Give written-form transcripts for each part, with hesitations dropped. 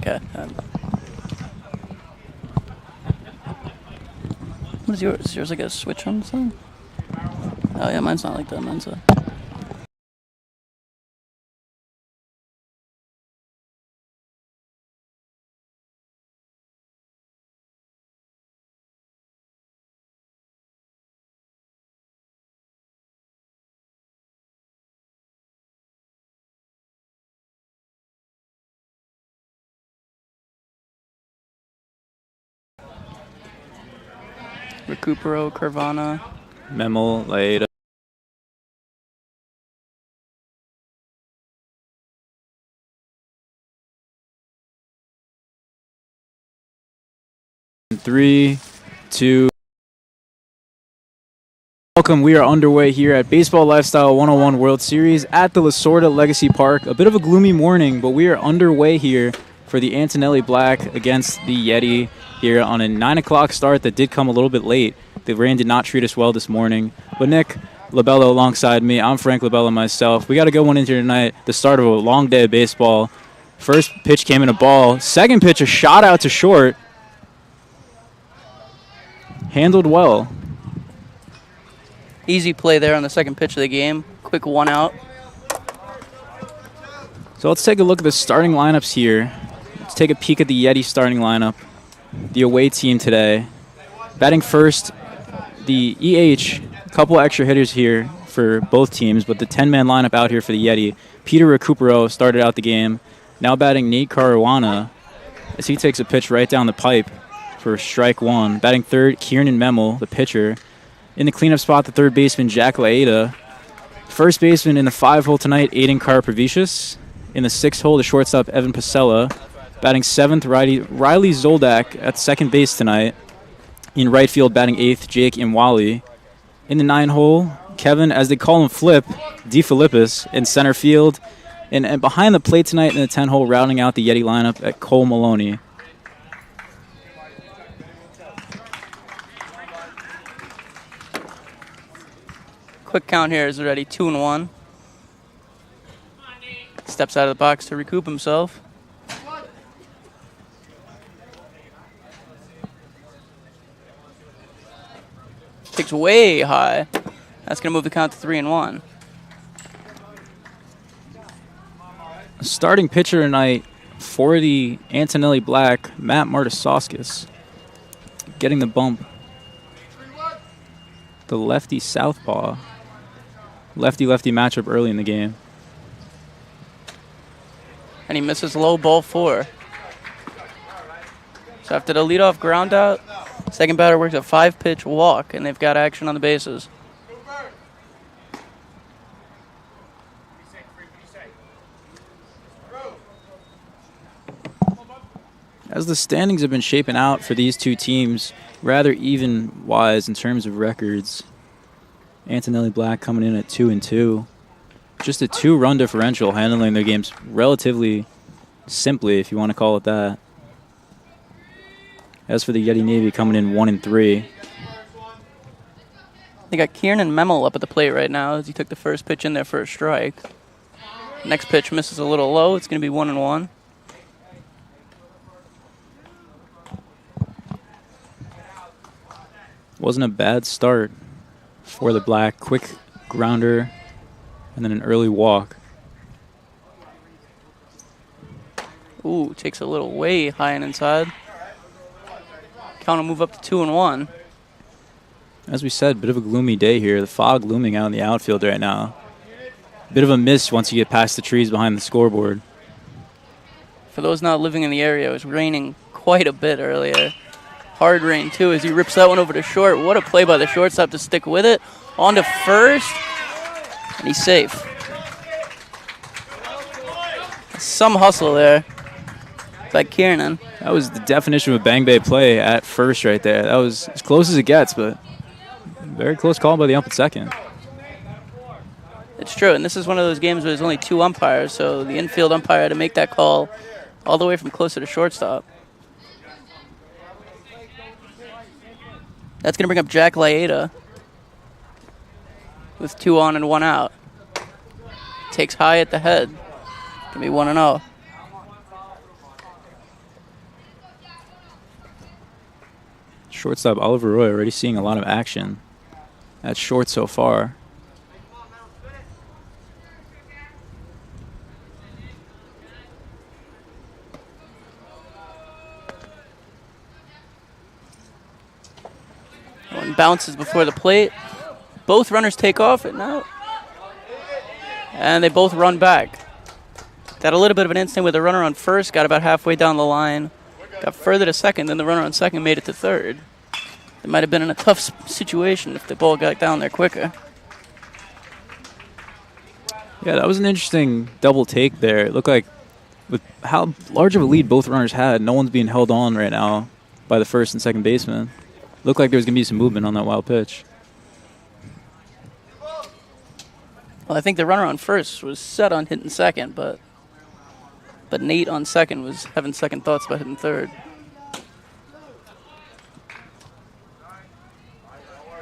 okay. What is yours? Is yours like a switch on something? Oh yeah, mine's not like that. Mine's a... Recupero, Carvana. Memo, Laeta. Three, two. Welcome. We are underway here at Baseball Lifestyle 101 World Series at the Lasorda Legacy Park. A bit of a gloomy morning, but we are underway here for the Antonelli Black against the Yeti here on a 9 o'clock start that did come a little bit late. The rain did not treat us well this morning. But Nick Labella alongside me. I'm Frank Labella myself. We got a good one into tonight. The start of a long day of baseball. First pitch came in a ball. Second pitch, a shot out to short. Handled well. Easy play there on the second pitch of the game. Quick one out. So let's take a look at the starting lineups here. Let's take a peek at the Yeti starting lineup. The away team today. Batting first, the EH. A couple extra hitters here for both teams, but the 10-man lineup out here for the Yeti. Peter Recupero started out the game. Now batting Nate Caruana as he takes a pitch right down the pipe for strike one. Batting third, Kieran Memel, the pitcher. In the cleanup spot, the third baseman, Jack Laeta. First baseman in the 5-hole tonight, Aiden Carpavicius. In the 6th hole, the shortstop, Evan Pasella. Batting 7th, Riley Zoldak at second base tonight. In right field, batting 8th, Jake Imwali. In the 9-hole, Kevin, as they call him, Flip, DeFilippis in center field. And behind the plate tonight in the 10-hole, rounding out the Yeti lineup at Cole Maloney. Quick count here is already 2-1. Steps out of the box to recoup himself. Takes way high. That's going to move the count to 3-1. Starting pitcher tonight for the Antonelli Black, Matt Martisauskas. Getting the bump. The lefty southpaw. Lefty-lefty matchup early in the game. And he misses low, ball 4. So after the leadoff ground out, second batter works a 5-pitch walk, and they've got action on the bases. As the standings have been shaping out for these two teams, rather even-wise in terms of records. Antonelli Black coming in at 2-2. Just a 2-run differential, handling their games relatively simply, if you want to call it that. As for the Yeti-Navy coming in 1-3. They got Kieran Memel up at the plate right now as he took the first pitch in there for a strike. Next pitch misses a little low. It's going to be 1-1. Wasn't a bad start for the Black. Quick grounder and then an early walk. Ooh, takes a little way high and inside. Count will move up to 2-1. As we said, bit of a gloomy day here. The fog looming out in the outfield right now. Bit of a miss once you get past the trees behind the scoreboard. For those not living in the area, it was raining quite a bit earlier. Hard rain, too, as he rips that one over to short. What a play by the shortstop to stick with it. On to first, and he's safe. Some hustle there by Kieran. That was the definition of a bang bay play at first right there. That was as close as it gets, but very close call by the ump at second. It's true, and this is one of those games where there's only 2 umpires, so the infield umpire had to make that call all the way from closer to shortstop. That's going to bring up Jack Laeta with 2 on and 1 out. Takes high at the head. Going to be 1-0. Shortstop Oliver Roy already seeing a lot of action at short so far. One bounces before the plate. Both runners take off it now. And they both run back. Got a little bit of an instinct with the runner on first, got about halfway down the line. Got further to second, then the runner on second made it to third. They might have been in a tough situation if the ball got down there quicker. Yeah, that was an interesting double take there. It looked like with how large of a lead both runners had, no one's being held on right now by the first and second baseman. Looked like there was going to be some movement on that wild pitch. Well, I think the runner on first was set on hitting second, but Nate on second was having second thoughts about hitting third.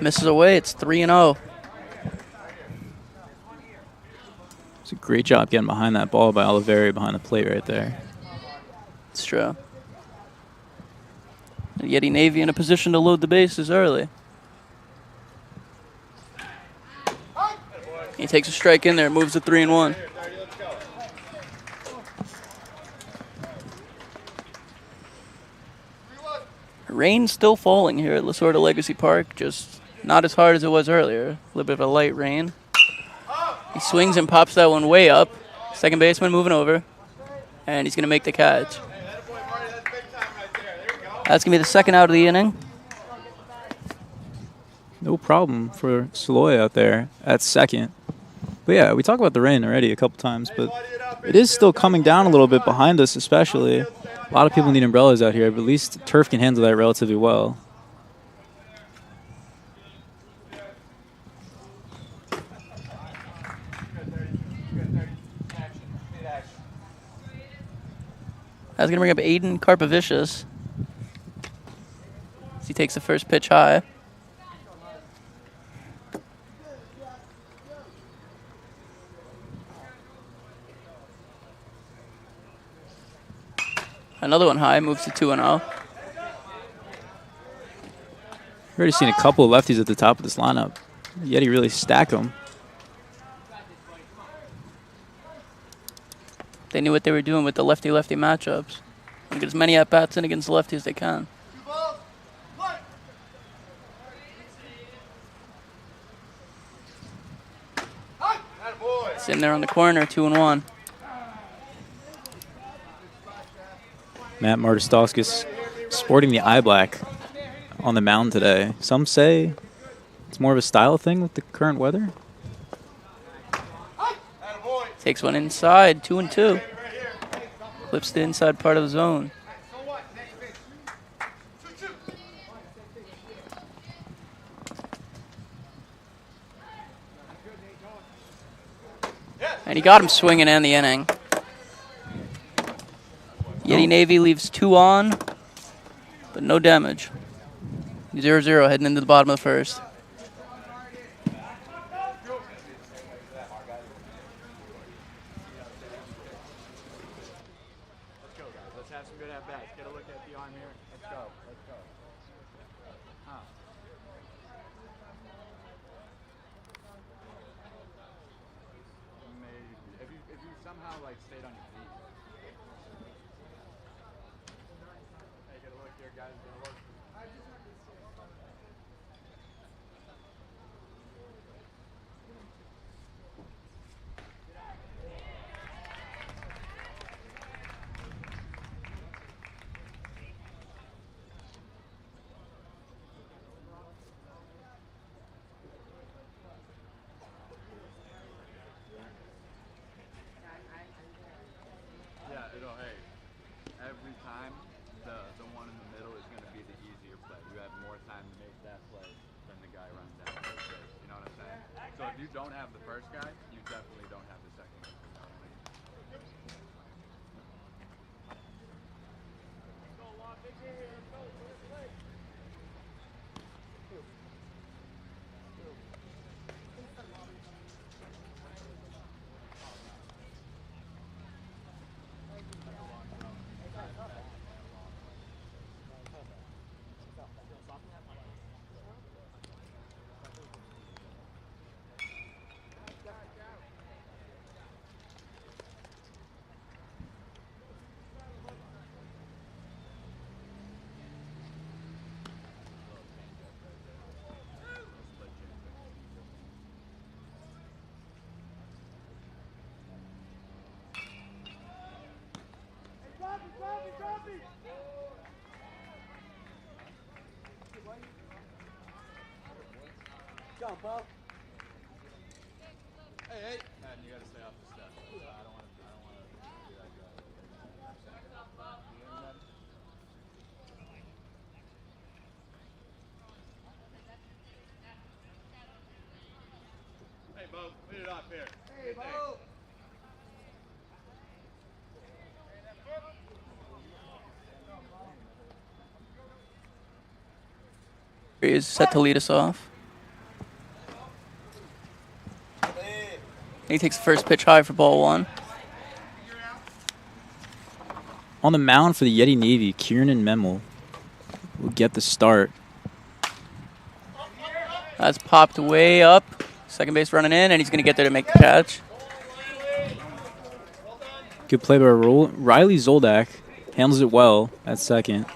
Misses away. It's 3-0. It's a great job getting behind that ball by Oliveri behind the plate right there. It's true. Yeti-Navy in a position to load the bases early. He takes a strike in there, moves to 3-1. Rain still falling here at Lasorda Legacy Park, just not as hard as it was earlier. A little bit of a light rain. He swings and pops that one way up. Second baseman moving over, and he's going to make the catch. That's going to be the second out of the inning. No problem for Saloy out there at second. But yeah, we talked about the rain already a couple times, but it is still coming down a little bit behind us especially. A lot of people need umbrellas out here, but at least turf can handle that relatively well. That's going to bring up Aiden Karpovicius. He takes the first pitch high. Another one high, moves to 2-0. We've already seen a couple of lefties at the top of this lineup. Yeti really stack them. They knew what they were doing with the lefty-lefty matchups. Get as many at-bats in against the lefty as they can. It's in there on the corner, 2-1. Matt Martistowskis sporting the eye black on the mound today. Some say it's more of a style thing with the current weather. Takes one inside, 2-2. Clips the inside part of the zone. And he got him swinging and the inning. Yeti-Navy leaves 2 on, but no damage. 0-0 heading into the bottom of the first. He is set to lead us off. He takes the first pitch high for ball 1. On the mound for the Yeti-Navy, Kieran Memel will get the start. That's popped way up. Second base running in, and he's going to get there to make the catch. Good play by Riley Zoldak. Handles it well at second.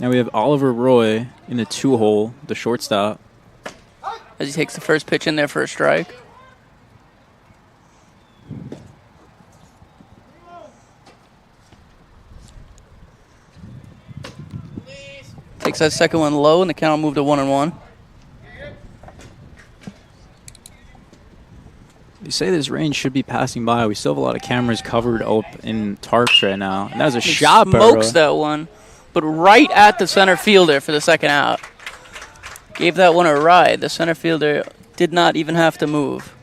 Now we have Oliver Roy in the 2-hole, the shortstop. As he takes the first pitch in there for a strike. Takes that second one low, and the count will move to 1-1. You say this rain should be passing by. We still have a lot of cameras covered up in tarps right now. And that was a shot, bro. Smokes that one, but right at the center fielder for the second out. Gave that one a ride. The center fielder did not even have to move.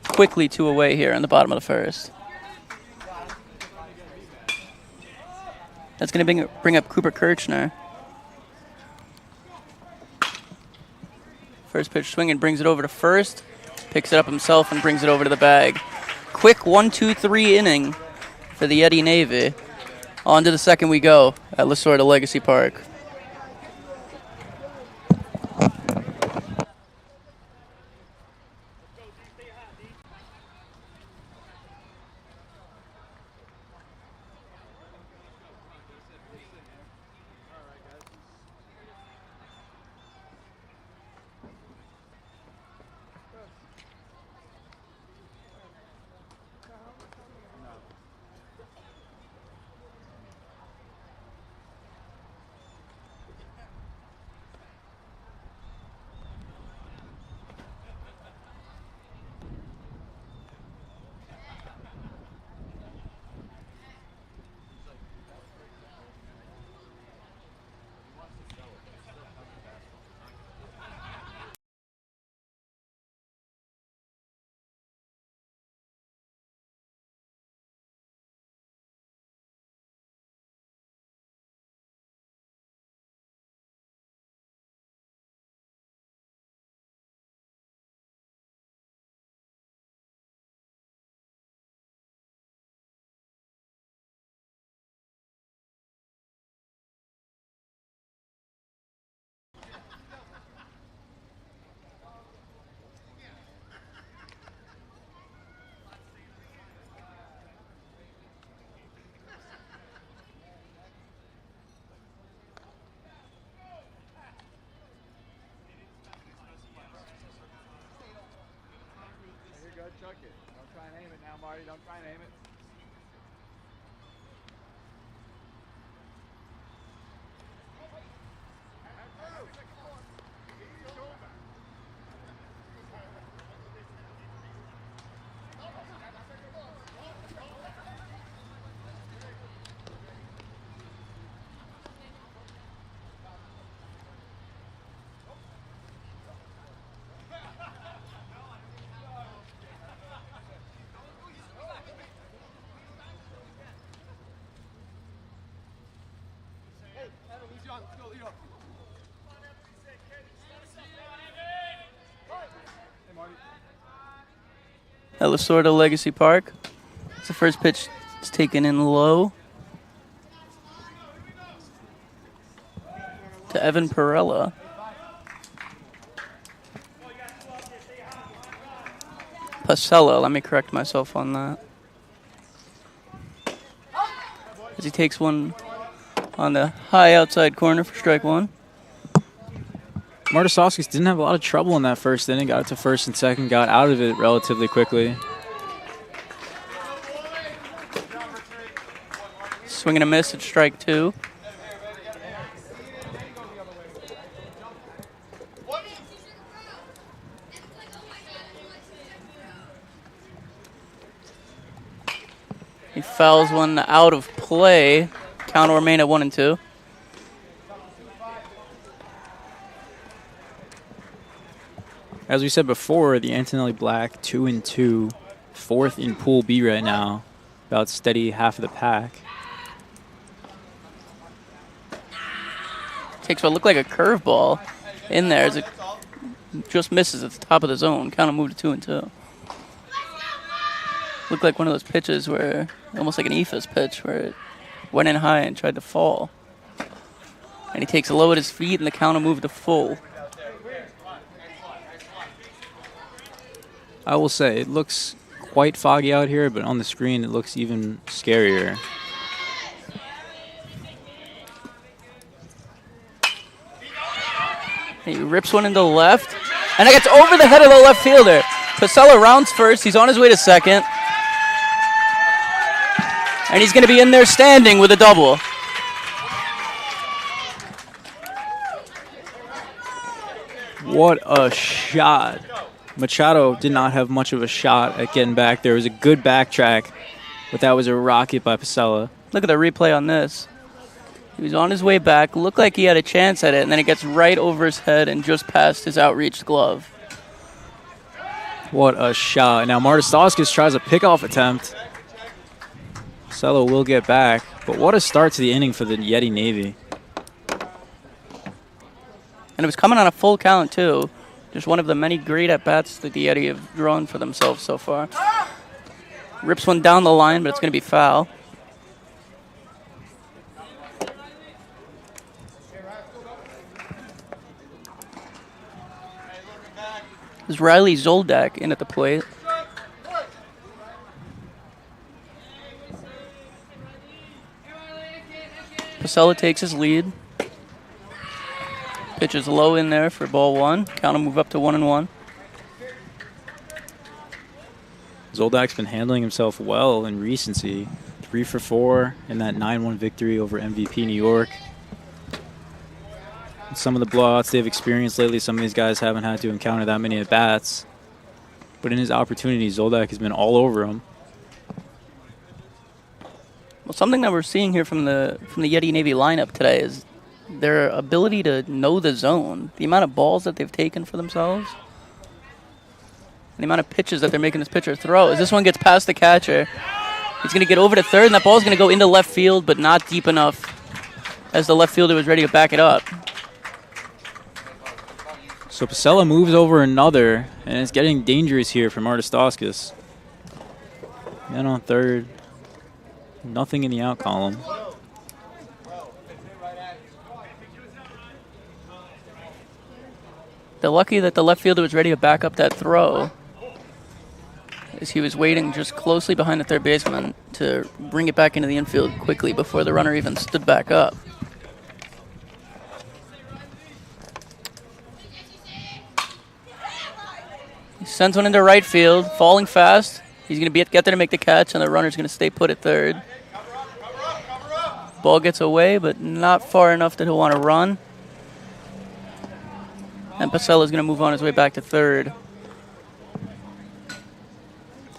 Quickly 2 away here in the bottom of the first. That's going to bring up Cooper Kirchner. First pitch swing and brings it over to first. Picks it up himself and brings it over to the bag. Quick 1-2-3 inning for the Yeti-Navy. On to the second we go at Lasorda Legacy Park. Chuck it. Don't try and aim it now, Marty. Don't try and aim it. At Lasorda Legacy Park. It's the first pitch. It's taken in low to Evan Perella. Pasella, let me correct myself on that. As he takes one on the high outside corner for strike 1. Martisovskis didn't have a lot of trouble in that first inning. Got it to first and second. Got out of it relatively quickly. Swing and a miss at strike 2. He fouls one out of play. Count will remain at 1-2. As we said before, the Antonelli Black 2-2, 4th in Pool B right now, about steady half of the pack. Takes what looked like a curveball in there as it just misses at the top of the zone. Count will move to 2-2. Looked like one of those pitches where, almost like an Ephus pitch, where it went in high and tried to fall. And he takes a low at his feet, and the count will move to full. I will say, it looks quite foggy out here, but on the screen it looks even scarier. He rips one into left, and it gets over the head of the left fielder. Pasella rounds first. He's on his way to second. And he's going to be in there standing with a double. What a shot. Machado did not have much of a shot at getting back. There was a good backtrack, but that was a rocket by Pasella. Look at the replay on this. He was on his way back, looked like he had a chance at it, and then it gets right over his head and just past his outreached glove. What a shot. Now Martisovskis tries a pickoff attempt. Pasella will get back, but what a start to the inning for the Yeti-Navy. And it was coming on a full count, too. Just one of the many great at-bats that the Yeti have drawn for themselves so far. Rips one down the line, but it's going to be foul. There's Riley Zoldak in at the plate. Pasella takes his lead. Pitches low in there for ball 1. Count will move up to 1-1. Zoldak's been handling himself well in recency. 3 for 4 in that 9-1 victory over MVP New York. Some of the blowouts they've experienced lately, some of these guys haven't had to encounter that many at-bats. But in his opportunities, Zoldak has been all over him. Well, something that we're seeing here from the Yeti-Navy lineup today is their ability to know the zone. The amount of balls that they've taken for themselves. And the amount of pitches that they're making this pitcher throw. As this one gets past the catcher, he's going to get over to third, and that ball's going to go into left field, but not deep enough as the left fielder was ready to back it up. So Pasella moves over another, and it's getting dangerous here for Martisovskis. Man on third. Nothing in the out column. They're lucky that the left fielder was ready to back up that throw, as he was waiting just closely behind the third baseman to bring it back into the infield quickly before the runner even stood back up. He sends one into right field, falling fast. He's going to get there to make the catch, and the runner's going to stay put at third. Ball gets away, but not far enough that he'll want to run. And Pacella's going to move on his way back to third.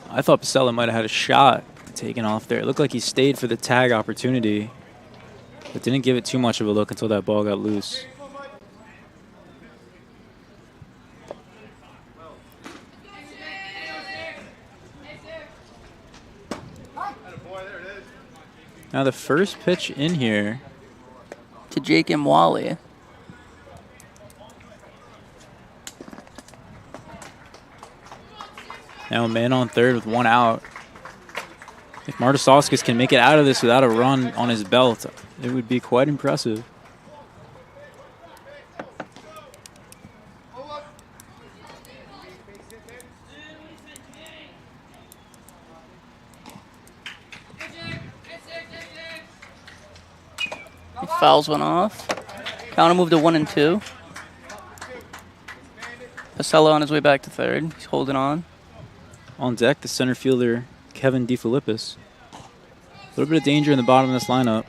I thought Pasella might have had a shot taken off there. It looked like he stayed for the tag opportunity, but didn't give it too much of a look until that ball got loose. Now the first pitch in here to Jake Imwali. Now a man on third with 1 out. If Martisovskis can make it out of this without a run on his belt, it would be quite impressive. He fouls one off. Count will move to 1-2. Pasella on his way back to third. He's holding on. On deck, the center fielder, Kevin DeFilippis. A little bit of danger in the bottom of this lineup.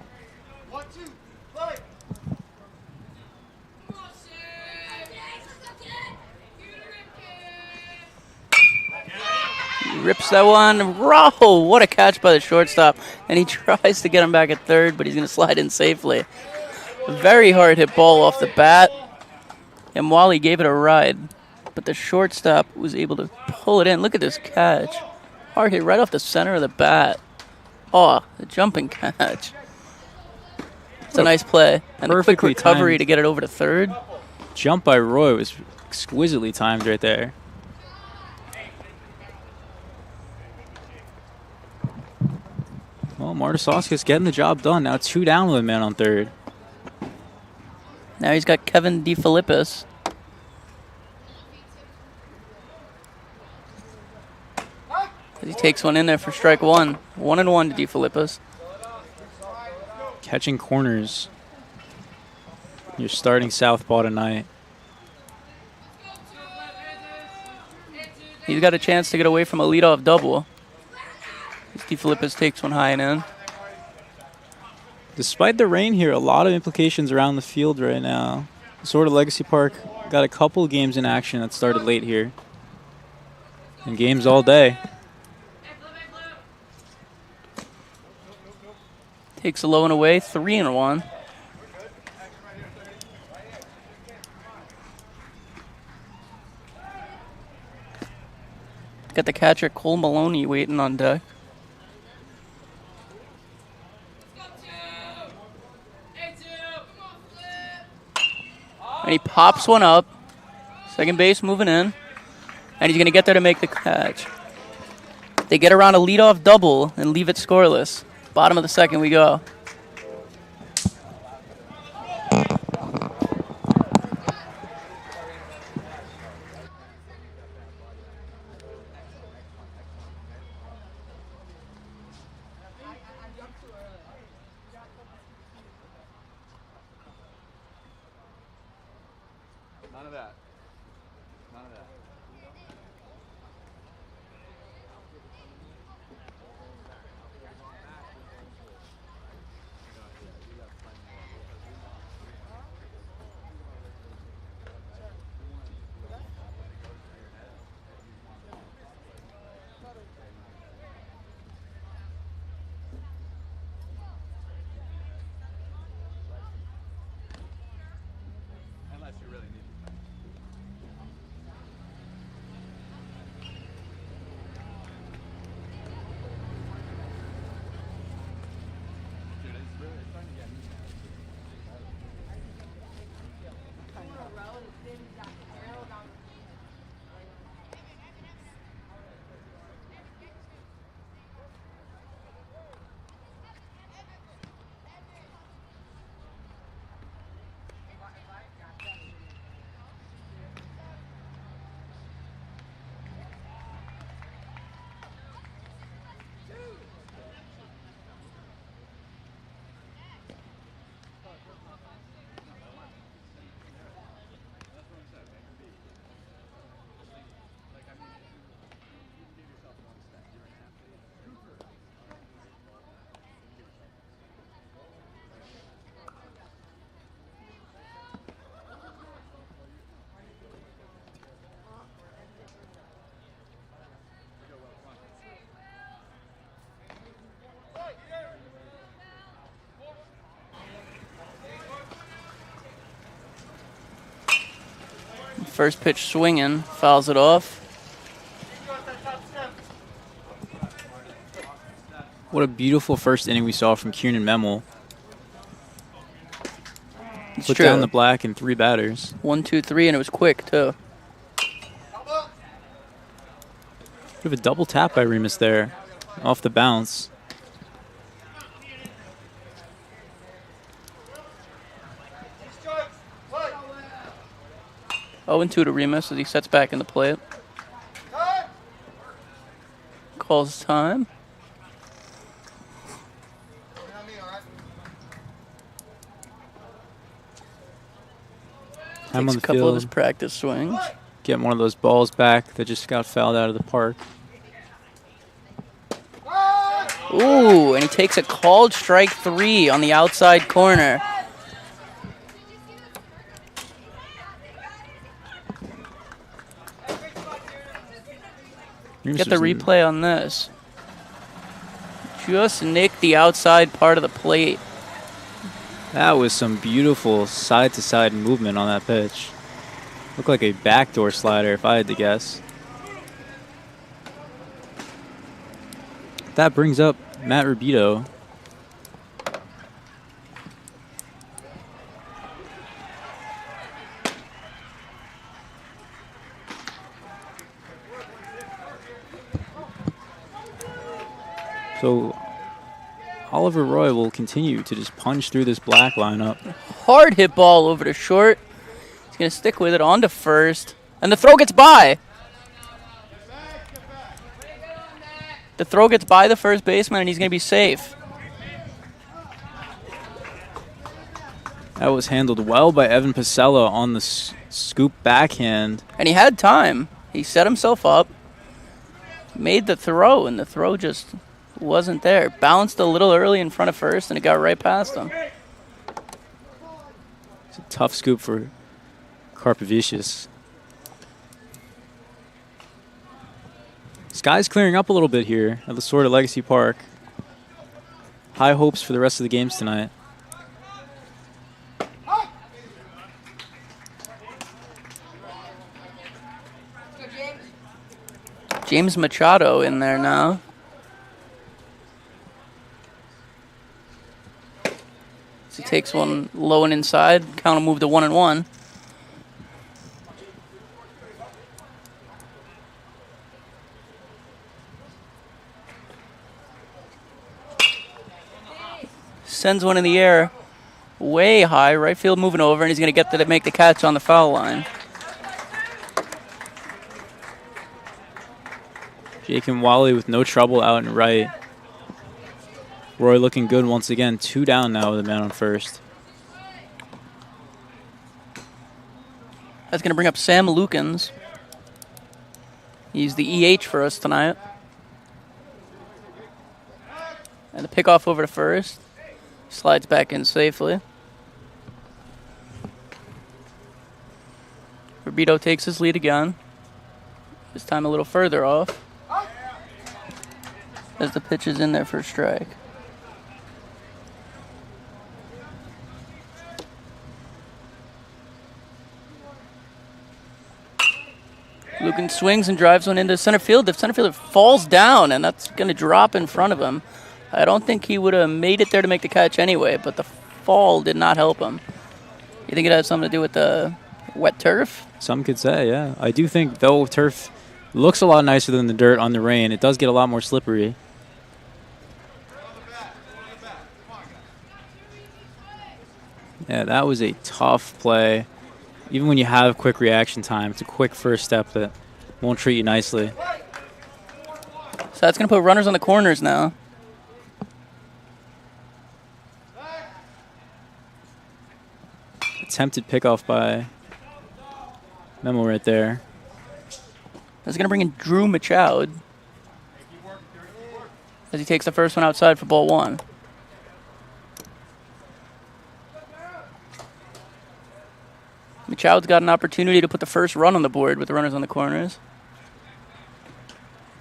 He rips that one. Roll! What a catch by the shortstop. And he tries to get him back at third, but he's going to slide in safely. A very hard hit ball off the bat. And Wally gave it a ride, but the shortstop was able to pull it in. Look at this catch. Hard hit right off the center of the bat. Oh, the jumping catch. It's a nice play. And a quick recovery to get it over to third. Jump by Roy was exquisitely timed right there. Well, Martisauskas getting the job done. Now 2 down with a man on third. Now he's got Kevin DeFilippis. He takes one in there for strike one. 1-1 to DeFilippis. Catching corners. You're starting southpaw tonight. He's got a chance to get away from a leadoff double. DeFilippis takes one high and in. Despite the rain here, a lot of implications around the field right now. Sort of Legacy Park got a couple of games in action that started late here. And games all day. Takes a low and away, 3-1. Got the catcher Cole Maloney waiting on deck. And he pops one up. Second base moving in. And he's going to get there to make the catch. They get around a leadoff double and leave it scoreless. Bottom of the second we go. None of that. None of that. Unless you really need to. Dude, it's really starting to get me now. First pitch swinging, fouls it off. What a beautiful first inning we saw from Kieran Memel. It's Put true. down the black in 3 batters. 1, 2, 3, and it was quick too. Bit of a double tap by Remus there, off the bounce. Oh, and 2 to Remus as he sets back in the plate. Calls time. Time Takes on a the couple of his field. practice swings. getting one of those balls back that just got fouled out of the park. Ooh, and he takes a called strike 3 on the outside corner. Get the replay on this. Just nicked the outside part of the plate. That was some beautiful side-to-side movement on that pitch. Looked like a backdoor slider if I had to guess. That brings up Matt Rubito. So Oliver Roy will continue to just punch through this black lineup. Hard hit ball over to short. He's going to stick with it on to first. And the throw gets by. The throw gets by the first baseman, and he's going to be safe. That was handled well by Evan Pasella on the scoop backhand. And he had time. He set himself up, made the throw, and the throw just wasn't there. Bounced a little early in front of first, and it got right past him. It's a tough scoop for Karpovicius. Sky's clearing up a little bit here at Lasorda Legacy Park. High hopes for the rest of the games tonight. James Machado in there now. So he takes one low and inside. Count will move to 1-1. Sends one in the air way high. Right field moving over, and he's going to get to make the catch on the foul line. Jake and Wally with no trouble out and right. Roy looking good once again. 2 down now with a man on first. That's going to bring up Sam Lukens. He's the EH for us tonight. And the pickoff over to first. Slides back in safely. Rubito takes his lead again. This time a little further off. As the pitch is in there for a strike. Lucan swings and drives one into center field. The center fielder falls down, and that's going to drop in front of him. I don't think he would have made it there to make the catch anyway, but the fall did not help him. You think it has something to do with the wet turf? Some could say, yeah. I do think, though, turf looks a lot nicer than the dirt on the rain. It does get a lot more slippery. Yeah, that was a tough play. Even when you have quick reaction time, it's a quick first step that won't treat you nicely. So that's going to put runners on the corners now. Attempted pickoff by Memo right there. That's going to bring in Drew Machado as he takes the first one outside for ball 1. Machado's got an opportunity to put the first run on the board with the runners on the corners.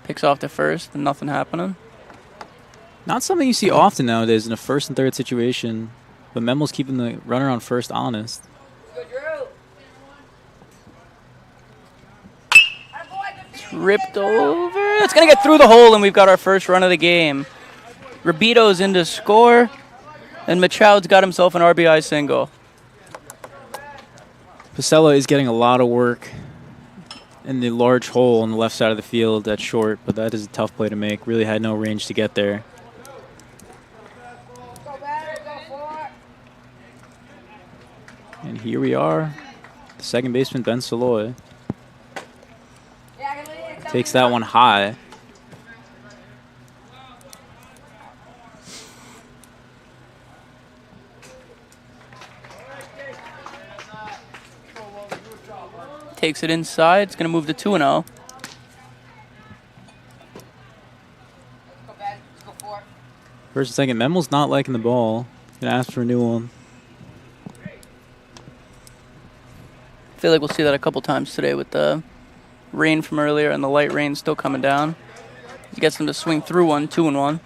Picks off to first and nothing happening. Not something you see often nowadays in a first and third situation, but Memo's keeping the runner on first honest. Tripped over. It's going to get through the hole, and we've got our first run of the game. Rubito's in to score, and Machado's got himself an RBI single. Pasella is getting a lot of work in the large hole on the left side of the field at short, but that is a tough play to make. Really had no range to get there. And here we are. The second baseman, Ben Saloy, takes that one high. Takes it inside. It's going to move to 2-0. First and second. Memel's not liking the ball. Gonna ask for a new one. I feel like we'll see that a couple times today with the rain from earlier and the light rain still coming down. He gets them to swing through one, 2-1.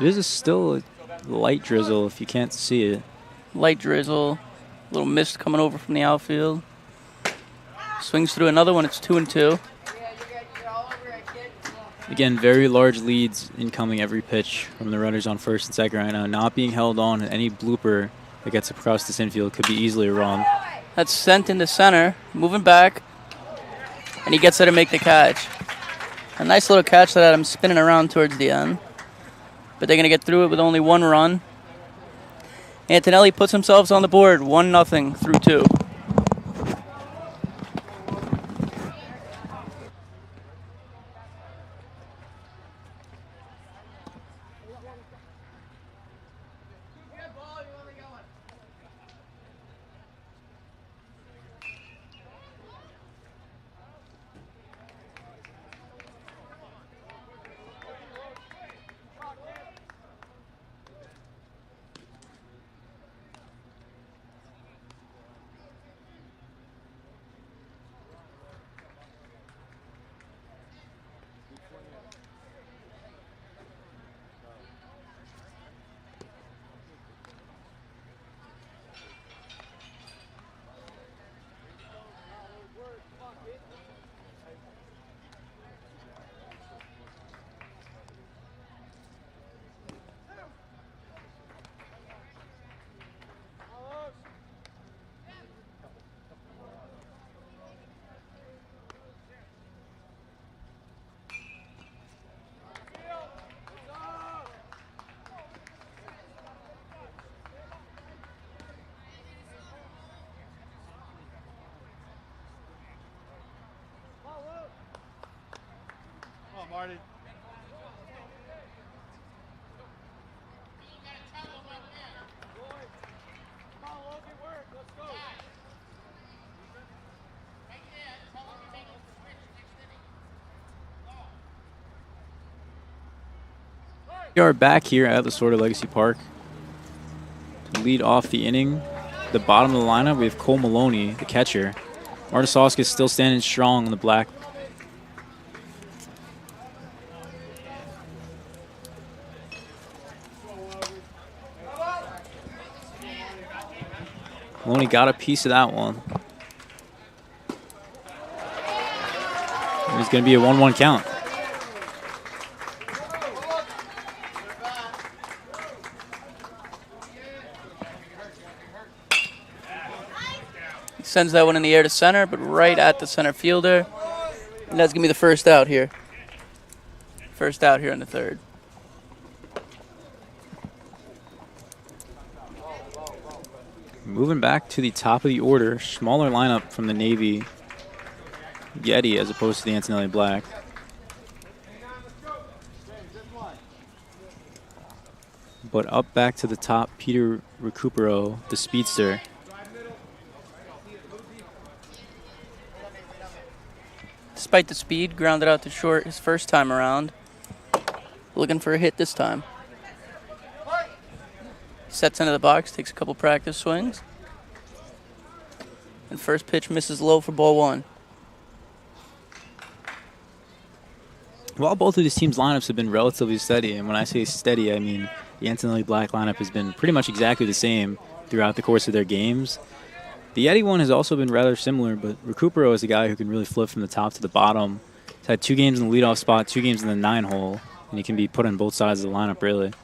It is still a light drizzle if you can't see it. Light drizzle, little mist coming over from the outfield. Swings through another one, it's 2-2. Again, very large leads incoming every pitch from the runners on first and second right now. Not being held on, and any blooper that gets across this infield could be easily a run. That's sent into center, moving back, and he gets there to make the catch. A nice little catch that had him spinning around towards the end. But they're going to get through it with only one run. Antonelli puts themselves on the board, 1-0 through 2. Marty. We are back here at the Sort of Legacy Park to lead off the inning. The bottom of the lineup, we have Cole Maloney, the catcher. Martisoskis still standing strong in the black. Maloney got a piece of that one. It's going to be a 1-1 count. He sends that one in the air to center, but right at the center fielder. And that's going to be the first out here. First out here in the third. Moving back to the top of the order, smaller lineup from the Navy Yeti as opposed to the Antonelli Black. But up back to the top, Peter Recupero, the speedster. Despite the speed, grounded out to short his first time around. Looking for a hit this time. Sets into the box, takes a couple practice swings. And first pitch misses low for ball one. While both of these teams' lineups have been relatively steady, and when I say steady, I mean the Antonelli Black lineup has been pretty much exactly the same throughout the course of their games. The Yeti one has also been rather similar, but Recupero is a guy who can really flip from the top to the bottom. He's had 2 games in the leadoff spot, 2 games in the 9-hole, and he can be put on both sides of the lineup, really.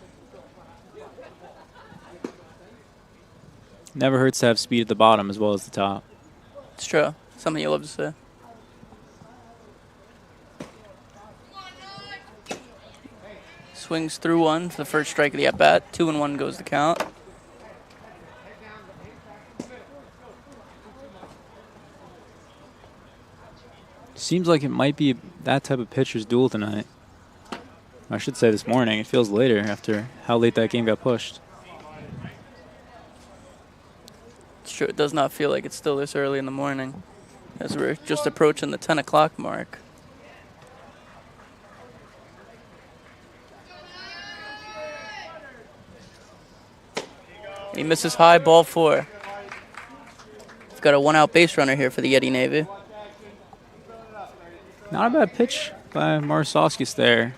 Never hurts to have speed at the bottom as well as the top. It's true. Something you love to say. Swings through one for the first strike of the at-bat. 2-1 goes the count. Seems like it might be that type of pitcher's duel tonight. I should say this morning. It feels later after how late that game got pushed. It's It does not feel like it's still this early in the morning, as we're just approaching the 10 o'clock mark. He misses high, ball 4. We've got a 1-out base runner here for the Yeti-Navy. Not a bad pitch by Marusovskis there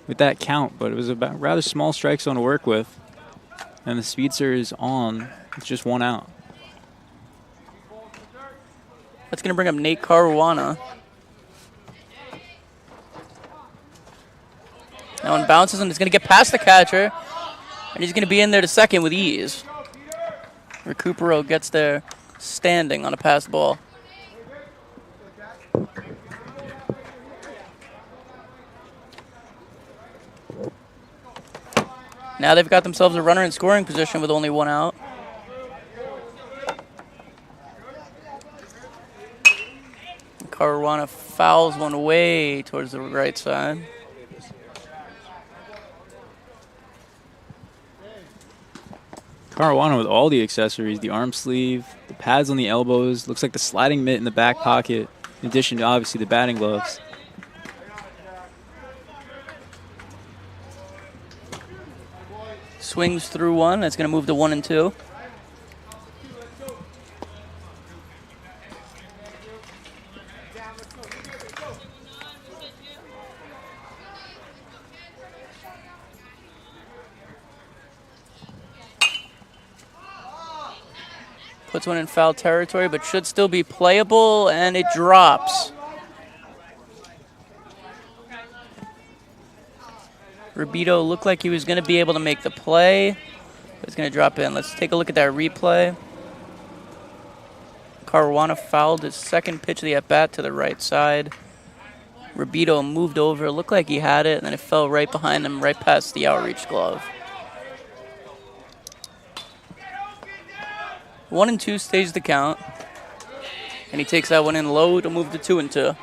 with that count, but it was a rather small strike zone to work with. And the speedster is on. It's just 1 out. That's going to bring up Nate Caruana. That one bounces and it's going to get past the catcher. And he's going to be in there to second with ease. Recupero gets there standing on a passed ball. Now they've got themselves a runner in scoring position with only 1 out. Caruana fouls one way towards the right side. Caruana with all the accessories, the arm sleeve, the pads on the elbows, looks like the sliding mitt in the back pocket, in addition to obviously the batting gloves. Swings through 1. That's going to move to 1 and 2. Puts one in foul territory, but should still be playable, and it drops. Rubito looked like he was going to be able to make the play. It's going to drop in. Let's take a look at that replay. Caruana fouled his second pitch of the at-bat to the right side. Rubito moved over. It looked like he had it, and then it fell right behind him, right past the outreach glove. 1 and 2 stays the count. And he takes that one in low to move to 2 and 2.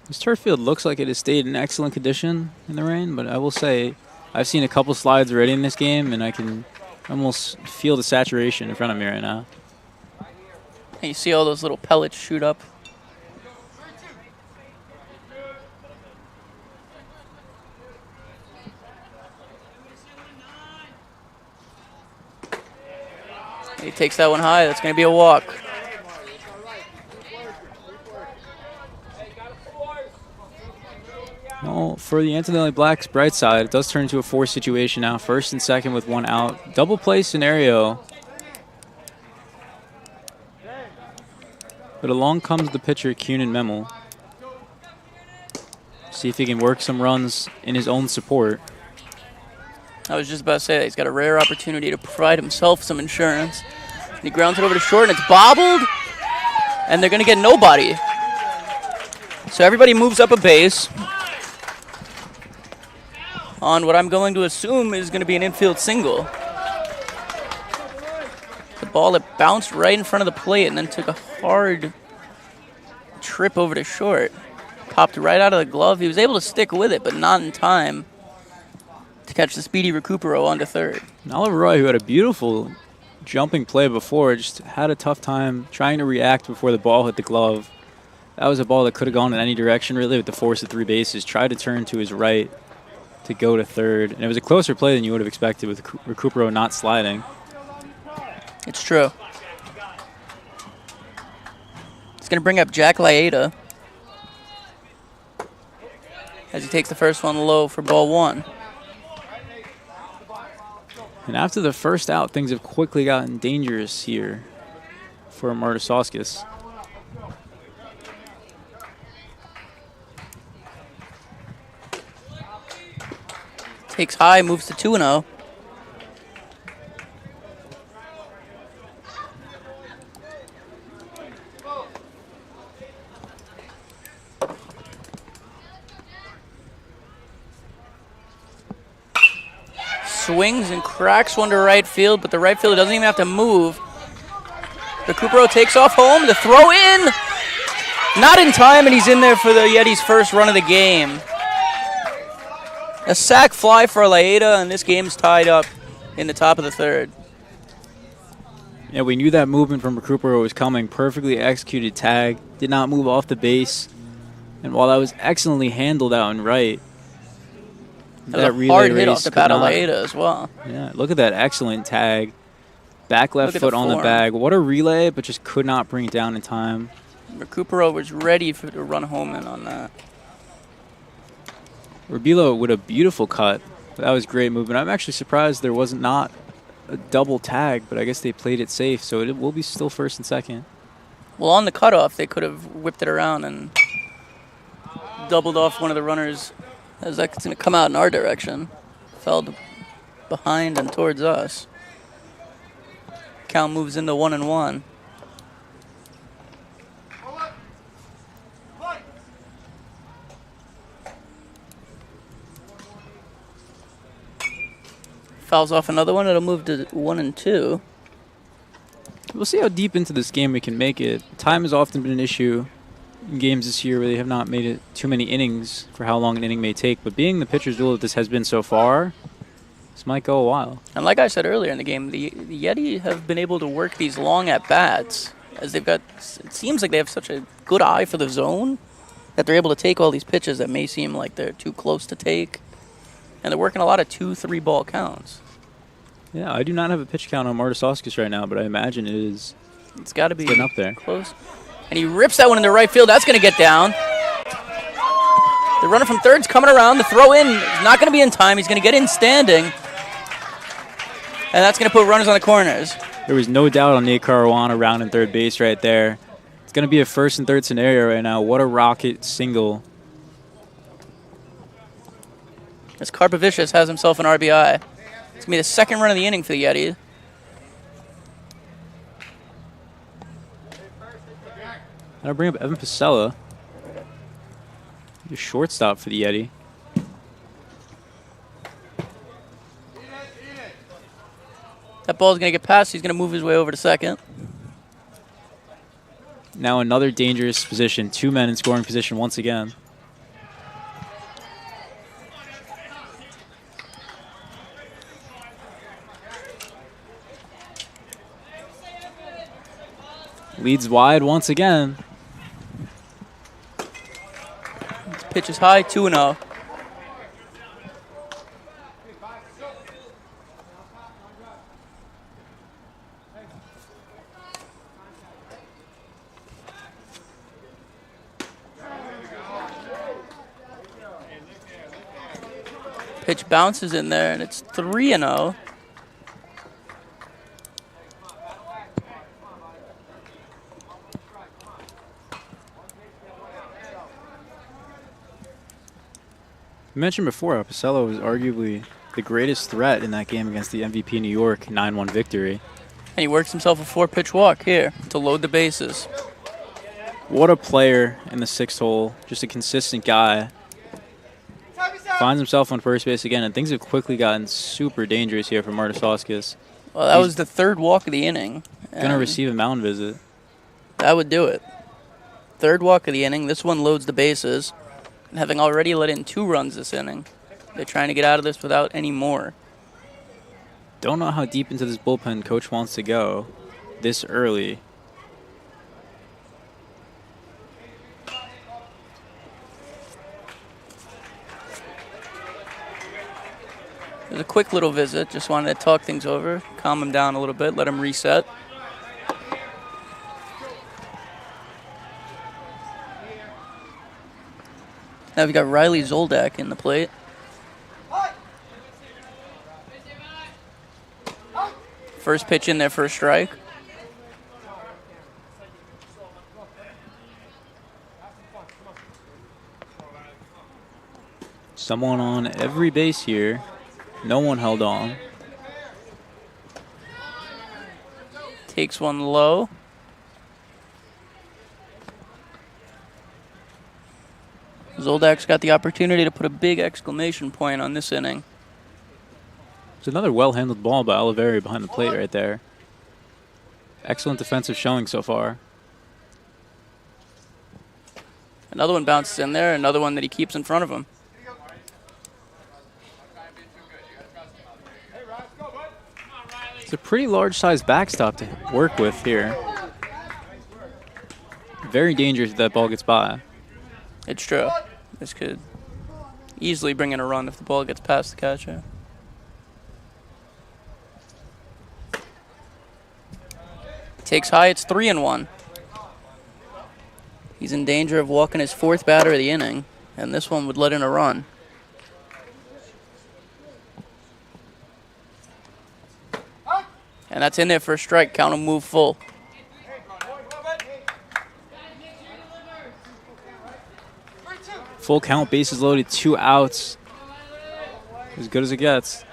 This turf field looks like it has stayed in excellent condition in the rain, but I will say I've seen a couple slides already in this game, and I can almost feel the saturation in front of me right now. And you see all those little pellets shoot up. He takes that one high. That's going to be a walk. Well, for the Antonelli Black's bright side, it does turn into a 4 situation now. First and second with 1 out. Double play scenario. But along comes the pitcher, Kunin Memel. See if he can work some runs in his own support. I was just about to say that. He's got a rare opportunity to provide himself some insurance. And he grounds it over to short, and it's bobbled. And they're going to get nobody. So everybody moves up a base on what I'm going to assume is going to be an infield single. The ball that bounced right in front of the plate and then took a hard trip over to short. Popped right out of the glove. He was able to stick with it, but not in time to catch the speedy Recupero onto third. Oliver Roy, who had a beautiful jumping play before, just had a tough time trying to react before the ball hit the glove. That was a ball that could have gone in any direction, really, with the force of 3 bases. Tried to turn to his right to go to third. And it was a closer play than you would have expected with Recupero not sliding. It's true. It's going to bring up Jack Laeta as he takes the first one low for ball 1. And after the first out, things have quickly gotten dangerous here for Marusovskis. Takes high, moves to 2-0. Swings and cracks one to right field, but the right fielder doesn't even have to move. Recupero takes off home. The throw in, not in time, and he's in there for the Yeti's first run of the game. A sac fly for Laeta, and this game's tied up in the top of the third. Yeah, we knew that movement from Recupero was coming. Perfectly executed tag. Did not move off the base. And while that was excellently handled out and right, that was a hard hit off the bat of Laeta as well. Yeah, look at that excellent tag. Back left foot on the form. bag. What a relay, but just could not bring it down in time. Recupero was ready to run home in on that. Rubilo with a beautiful cut. That was great movement. I'm actually surprised there wasn't not a double tag, but I guess they played it safe, so it will be still first and second. Well, on the cutoff, they could have whipped it around and doubled off one of the runners as that's going to come out in our direction. Fell behind and towards us. Count moves into 1-1. Fouls off another one. It'll move to 1-2. We'll see how deep into this game we can make it. Time has often been an issue in games this year where they have not made it too many innings for how long an inning may take. But being the pitcher's duel that this has been so far, this might go a while. And like I said earlier in the game, the Yeti have been able to work these long at-bats as they've got, it seems like they have such a good eye for the zone that they're able to take all these pitches that may seem like they're too close to take. And they're working a lot of 2-3 ball counts. Yeah, I do not have a pitch count on Martisauskas right now, but I imagine it is. It's got to be getting up there. Close. And he rips that one into right field. That's going to get down. The runner from third's coming around. The throw in is not going to be in time. He's going to get in standing. And that's going to put runners on the corners. There was no doubt on Nate Caruana rounding third base right there. It's going to be a first and third scenario right now. What a rocket single. As Karpovicius has himself an RBI. It's going to be the second run of the inning for the Yeti. And I'll bring up Evan Pasella. The shortstop for the Yeti. That ball's going to get past. He's going to move his way over to second. Now another dangerous position. 2 men in scoring position once again. Leads wide once again. This pitch is high, 2-0. Pitch bounces in there, and it's 3-0. I mentioned before, Pasella was arguably the greatest threat in that game against the MVP New York 9-1 victory. And he works himself a 4-pitch walk here to load the bases. What a player in the sixth hole. Just a consistent guy. Finds himself on first base again, and things have quickly gotten super dangerous here for Martisauskas. Well, that was the third walk of the inning. Going to receive a mound visit. That would do it. Third walk of the inning. This one loads the bases. And having already let in 2 runs this inning, they're trying to get out of this without any more. Don't know how deep into this bullpen Coach wants to go this early. It was a quick little visit. Just wanted to talk things over, calm him down a little bit, let him reset. Now we've got Riley Zoldak in the plate. First pitch in there for a strike. Someone on every base here. No one held on. Takes one low. Zoldak's got the opportunity to put a big exclamation point on this inning. It's another well-handled ball by Oliveri behind the plate right there. Excellent defensive showing so far. Another one bounces in there, another one that he keeps in front of him. a pretty large-sized backstop to work with here. Very dangerous if that ball gets by. It's true. This could easily bring in a run if the ball gets past the catcher. Takes high, it's 3-1. He's in danger of walking his 4th batter of the inning, and this one would let in a run. And that's in there for a strike. Count him, move full. Full count, bases loaded, 2 outs. As good as it gets.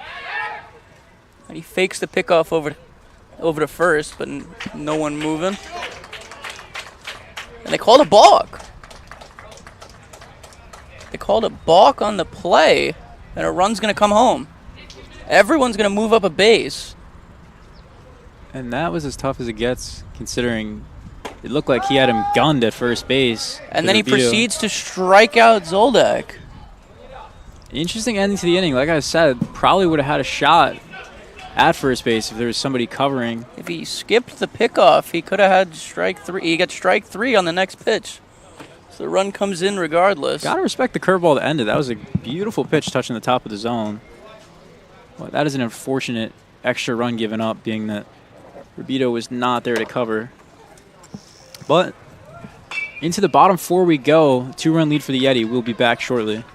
And he fakes the pickoff over to first, but no one moving. And they called a balk. They called a balk on the play, and a run's going to come home. Everyone's going to move up a base. And that was as tough as it gets, considering it looked like he had him gunned at first base. And then he proceeds to strike out Zoldak. Interesting ending to the inning. Like I said, probably would have had a shot at first base if there was somebody covering. If he skipped the pickoff, he could have had strike 3. He got strike 3 on the next pitch. So the run comes in regardless. Gotta respect the curveball that ended. That was a beautiful pitch touching the top of the zone. Well, that is an unfortunate extra run given up, being that Rubito was not there to cover. But into the bottom 4 we go. 2-run lead for the Yeti. We'll be back shortly.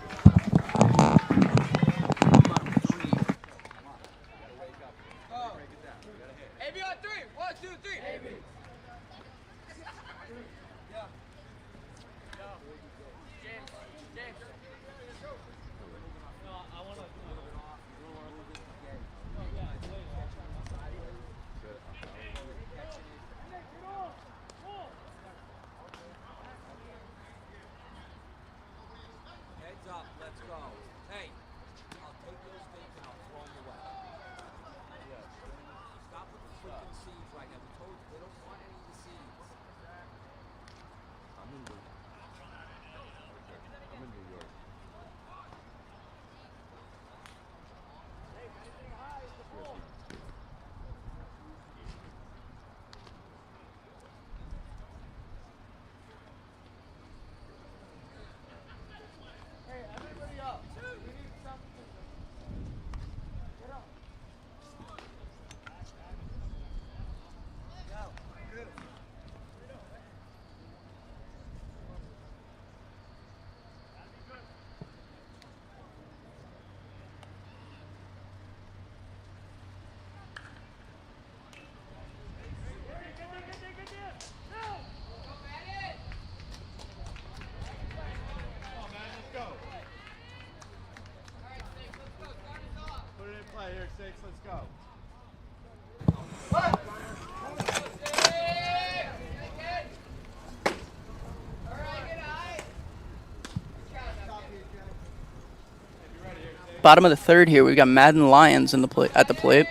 Bottom of the 3rd here, we've got Madden Lions in the at the plate.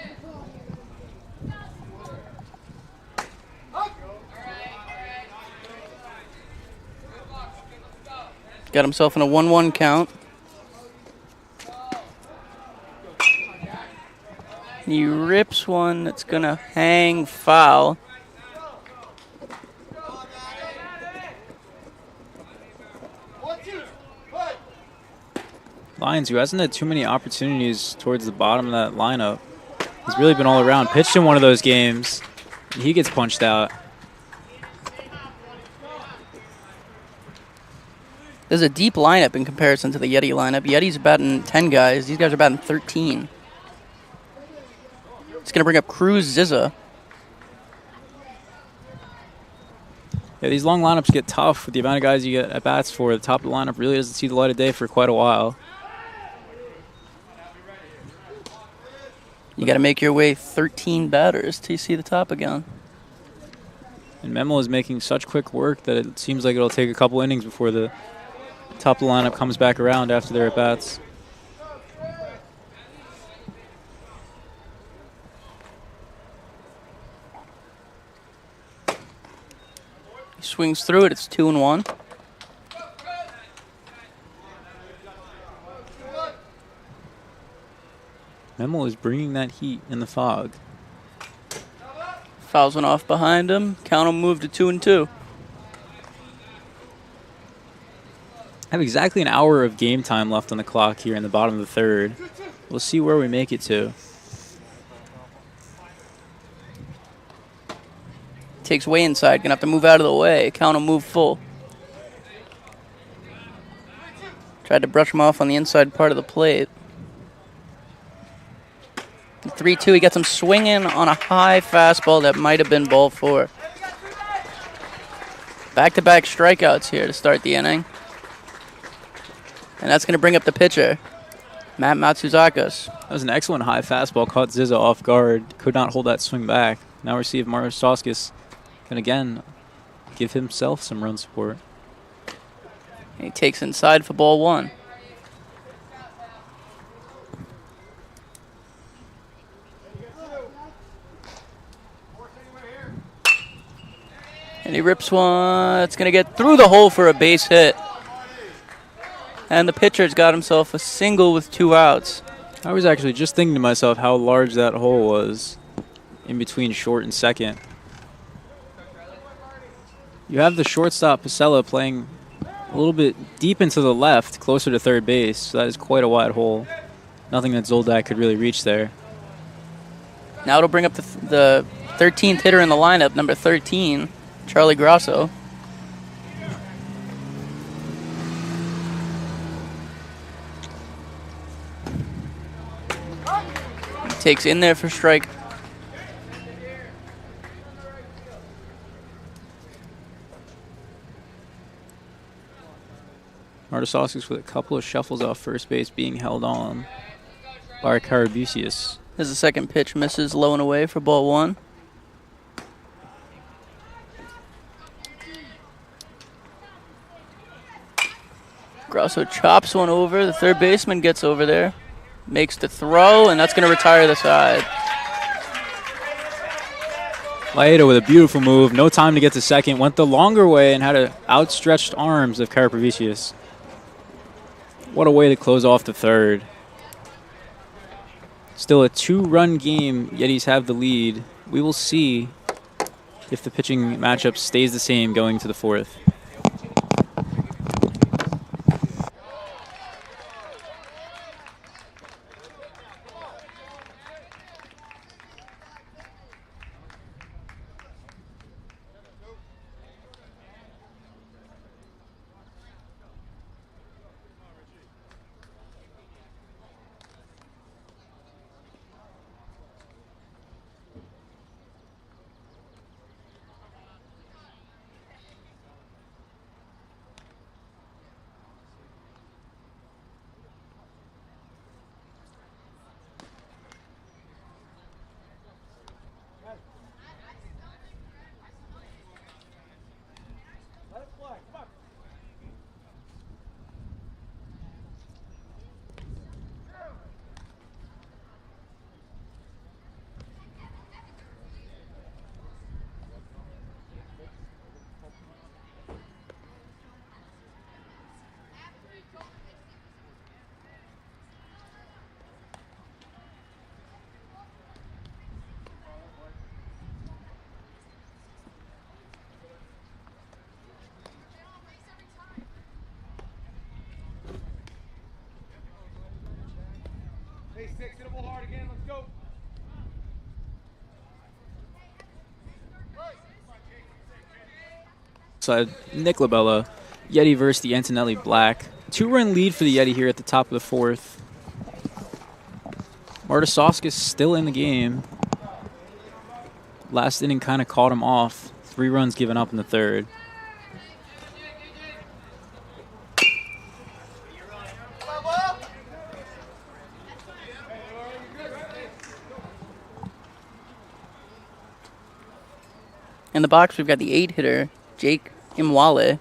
Got himself in a 1-1 count. He rips one that's going to hang foul. Lions, who hasn't had too many opportunities towards the bottom of that lineup, has really been all around. Pitched in one of those games, and he gets punched out. There's a deep lineup in comparison to the Yeti lineup. Yeti's batting 10 guys. These guys are batting 13. It's going to bring up Cruz Zizza. Yeah, these long lineups get tough with the amount of guys you get at bats for. The top of the lineup really doesn't see the light of day for quite a while. You got to make your way 13 batters till you see the top again. And Memo is making such quick work that it seems like it'll take a couple innings before the top of the lineup comes back around after their at-bats. He swings through it. It's 2-1. Memo is bringing that heat in the fog. Fouls one off behind him. Count will move to 2-2. Have exactly an hour of game time left on the clock here in the bottom of the third. We'll see where we make it to. Takes way inside. Gonna have to move out of the way. Count will move full. Tried to brush him off on the inside part of the plate. 3-2. He gets him swinging on a high fastball that might have been ball 4. Back-to-back strikeouts here to start the inning. And that's going to bring up the pitcher, Matt Matsuzakis. That was an excellent high fastball. Caught Zizza off guard. Could not hold that swing back. Now we'll see if Marsoskis can again give himself some run support. He takes inside for ball 1. And he rips one. It's going to get through the hole for a base hit. And the pitcher's got himself a single with 2 outs. I was actually just thinking to myself how large that hole was in between short and second. You have the shortstop Pasella playing a little bit deep into the left, closer to third base. So that is quite a wide hole. Nothing that Zoldak could really reach there. Now it'll bring up the 13th hitter in the lineup, number 13, Charlie Grosso. Takes in there for strike. Marsoskis with a couple of shuffles off first base being held on by Karabusius. As the second pitch misses low and away for ball 1. Grosso chops one over. The third baseman gets over there. Makes the throw, and that's going to retire the side. Laeta with a beautiful move. No time to get to second. Went the longer way and had outstretched arms of Karabusius. What a way to close off the third. Still a 2-run game. Yetis have the lead. We will see if the pitching matchup stays the same going to the 4th. Side Nick Labella, Yeti versus the Antonelli Black. 2-run lead for the Yeti here at the top of the 4th. Marsoskis still in the game. Last inning kind of caught him off. 3 runs given up in the 3rd. In the box, we've got the 8-hitter, Jake Imwale.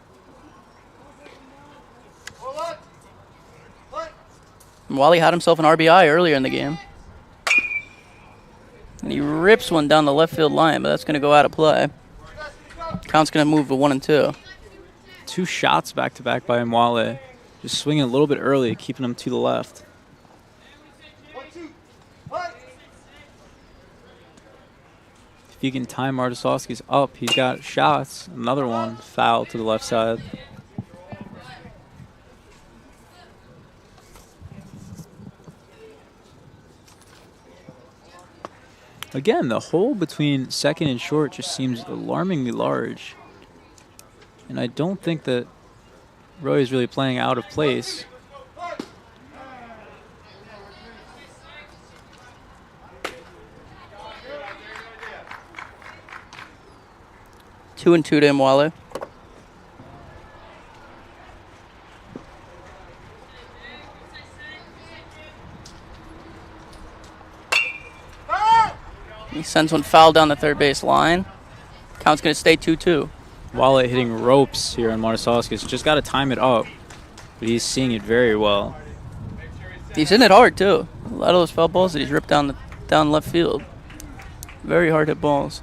Imwale had himself an RBI earlier in the game. And he rips one down the left field line, but that's going to go out of play. Count's going to move to 1-2. 2 shots back-to-back by Imwale. Just swinging a little bit early, keeping him to the left. If he can time Martusovski's up. He's got shots. Another one. Foul to the left side. Again, the hole between second and short just seems alarmingly large. And I don't think that Roy is really playing out of place. Two and two to Mwale. He sends one foul down the third base line. Count's going to stay 2-2. Wallet hitting ropes here on Martusovskis. Just got to time it up, but he's seeing it very well. He's hitting it hard, too. A lot of those foul balls that he's ripped down left field. Very hard hit balls.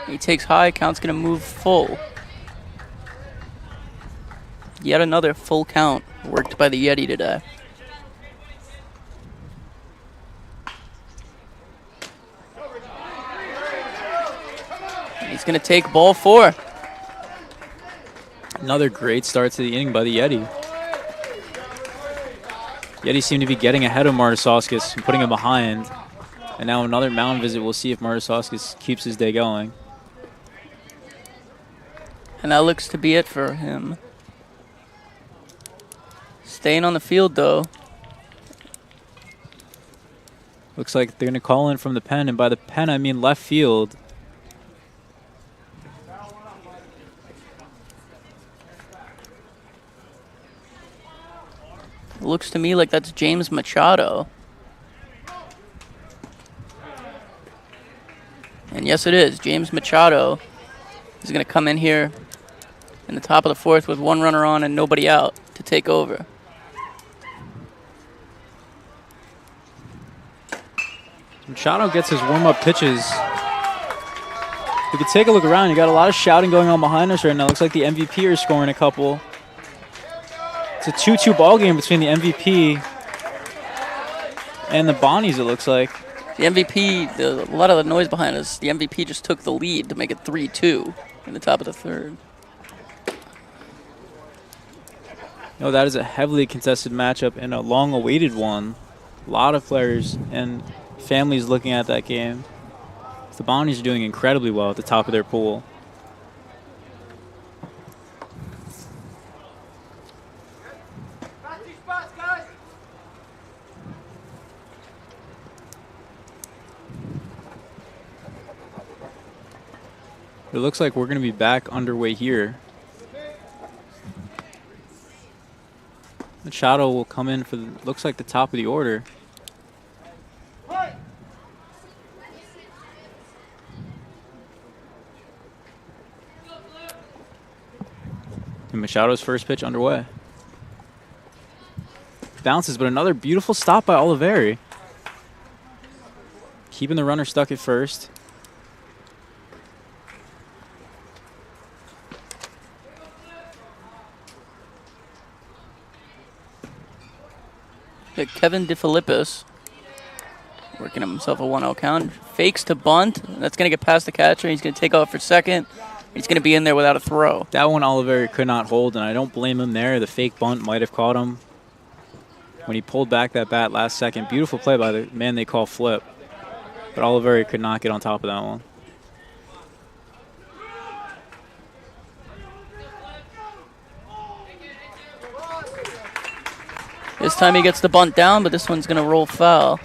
He takes high, Count's going to move full. Yet another full count worked by the Yeti today. He's going to take ball 4. Another great start to the inning by the Yeti. Yeti seem to be getting ahead of Martusovskis and putting him behind. And now another mound visit. We'll see if Martusovskis keeps his day going. And that looks to be it for him. Staying on the field, though. Looks like they're going to call in from the pen, and by the pen, I mean left field. It looks to me like that's James Machado. And yes, it is. James Machado is going to come in here in the top of the 4th with 1 runner on and nobody out to take over. Machado gets his warm-up pitches. We could take a look around. You got a lot of shouting going on behind us right now. Looks like the MVP are scoring a couple. It's a 2-2 ball game between the MVP and the Bonnies, it looks like. The MVP, a lot of the noise behind us, the MVP just took the lead to make it 3-2 in the top of the 3rd. No, that is a heavily contested matchup and a long-awaited one. A lot of players and families looking at that game. The Bonnies are doing incredibly well at the top of their pool. It looks like we're going to be back underway here. Machado will come in for, looks like, the top of the order. And Machado's first pitch underway. Bounces, but another beautiful stop by Oliveri. Keeping the runner stuck at first. Kevin DeFilippis working himself a 1-0 count. Fakes to bunt. That's going to get past the catcher. He's going to take off for second. He's going to be in there without a throw. That one Oliveri could not hold, and I don't blame him there. The fake bunt might have caught him when he pulled back that bat last second. Beautiful play by the man they call Flip. But Oliveri could not get on top of that one. This time he gets the bunt down, but this one's going to roll foul.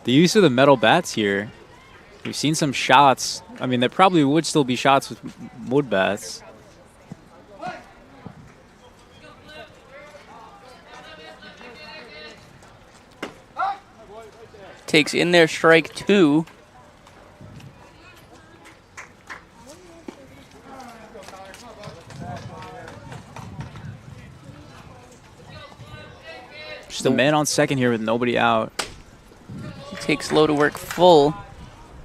The use of the metal bats here. We've seen some shots. I mean, there probably would still be shots with wood bats. Takes in there strike 2. Just a man on second here with nobody out. He takes low to work full.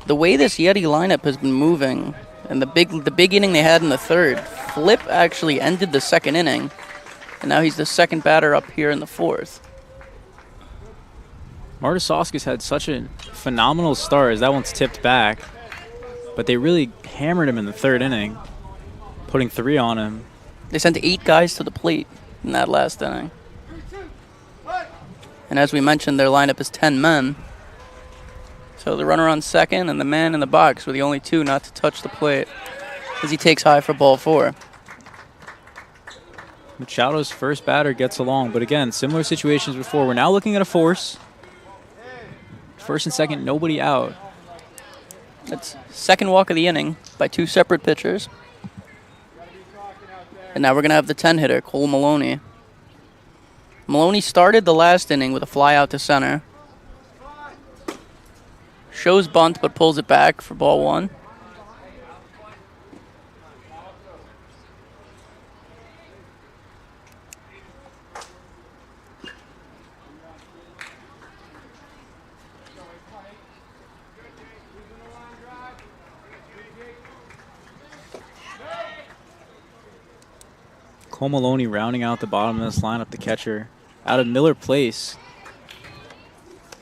The way this Yeti lineup has been moving, and the big inning they had in the third, Flip actually ended the second inning, and now he's the second batter up here in the fourth. Martisauskas had such a phenomenal start as that one's tipped back, but they really hammered him in the third inning, putting 3 on him. They sent 8 guys to the plate in that last inning. And as we mentioned, their lineup is 10 men. So the runner on second and the man in the box were the only 2 not to touch the plate as he takes high for ball 4. Machado's first batter gets along, but again, similar situations before. We're now looking at a force. First and second, nobody out. That's second walk of the inning by 2 separate pitchers. And now we're going to have the 10-hitter, Cole Maloney. Maloney started the last inning with a fly out to center. Shows bunt, but pulls it back for ball 1. Cole Maloney rounding out the bottom of this lineup, the catcher. Out of Miller Place.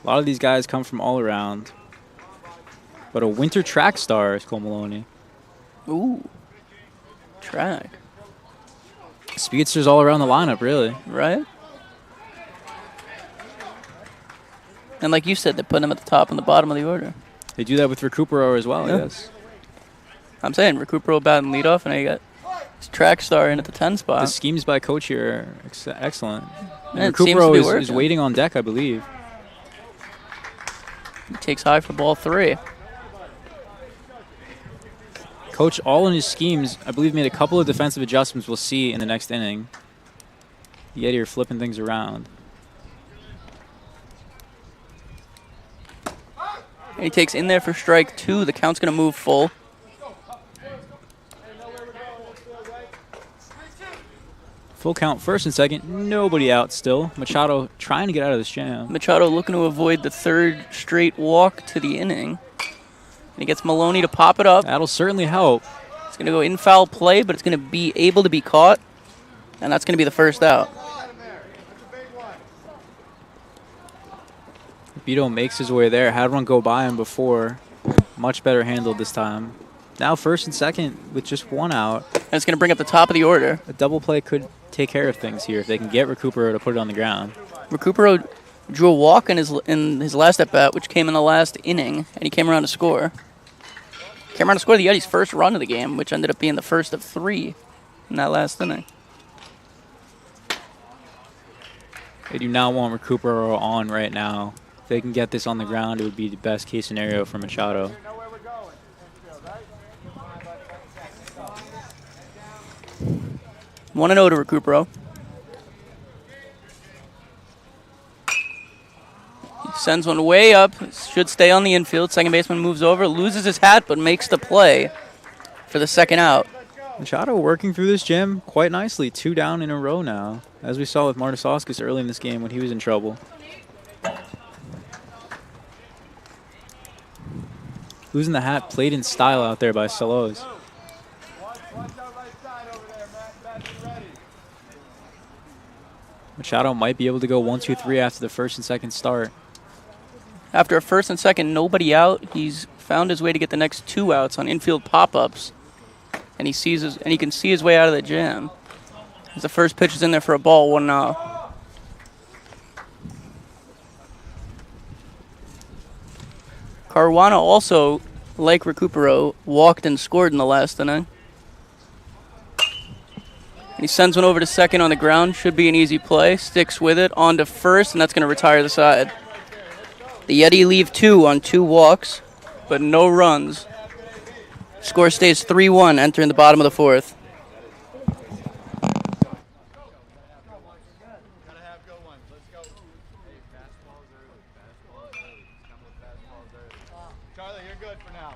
A lot of these guys come from all around. But a winter track star is Cole Maloney. Ooh. Track. Speedsters all around the lineup, really. Right? And like you said, they put him at the top and the bottom of the order. They do that with Recupero as well, Yeah. yes. I'm saying Recupero batting leadoff, and now you got this track star in at the 10 spot. The schemes by Coach here are excellent. Yeah, it seems to Recupero be is working. waiting on deck, I believe. He takes high for ball 3. Coach, all in his schemes, I believe, made a couple of defensive adjustments we'll see in the next inning. The Yeti are flipping things around. And he takes in there for strike 2. The count's going to move full. Full count, first and second. Nobody out still. Machado trying to get out of this jam. Machado looking to avoid the 3rd straight walk to the inning. And he gets Maloney to pop it up. That'll certainly help. It's going to go in foul play, but it's going to be able to be caught. And that's going to be the first out. Beto makes his way there. Had one go by him before. Much better handled this time. Now first and second with just 1 out. And it's going to bring up the top of the order. A double play could take care of things here if they can get Recupero to put it on the ground. Recupero drew a walk in his last at-bat, which came in the last inning, and he came around to score. Came around to score the Yeti's first run of the game, which ended up being the first of 3 in that last inning. They do not want Recupero on right now. If they can get this on the ground, it would be the best case scenario for Machado. 1-0 to Recupero. He sends one way up. Should stay on the infield. Second baseman moves over, loses his hat, but makes the play for the second out. Machado working through this jam quite nicely. 2 down in a row now, as we saw with Martisauskas early in this game when he was in trouble. Losing the hat played in style out there by Salos. Machado might be able to go 1-2-3 after the first and second start. After a first and second, nobody out, he's found his way to get the next 2 outs on infield pop-ups, and he can see his way out of the jam. As the first pitch is in there for a ball, 1-0. Caruana also, like Recupero, walked and scored in the last inning. He sends one over to second on the ground. Should be an easy play. Sticks with it. On to first, and that's going to retire the side. The Yeti leave 2 on 2 walks, but no runs. Score stays 3-1 entering the bottom of the 4th. Charlie, you're good for now.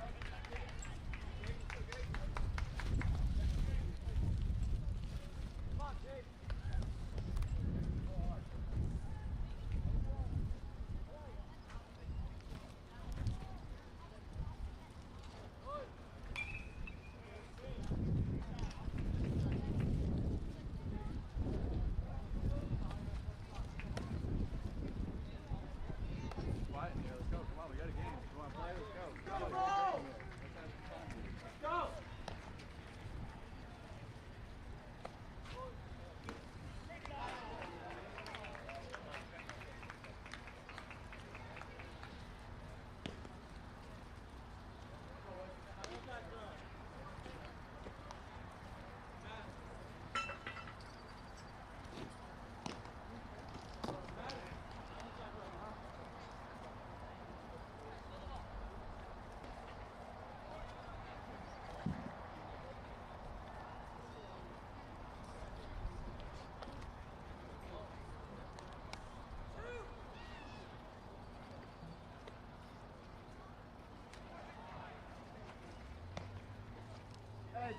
Oh,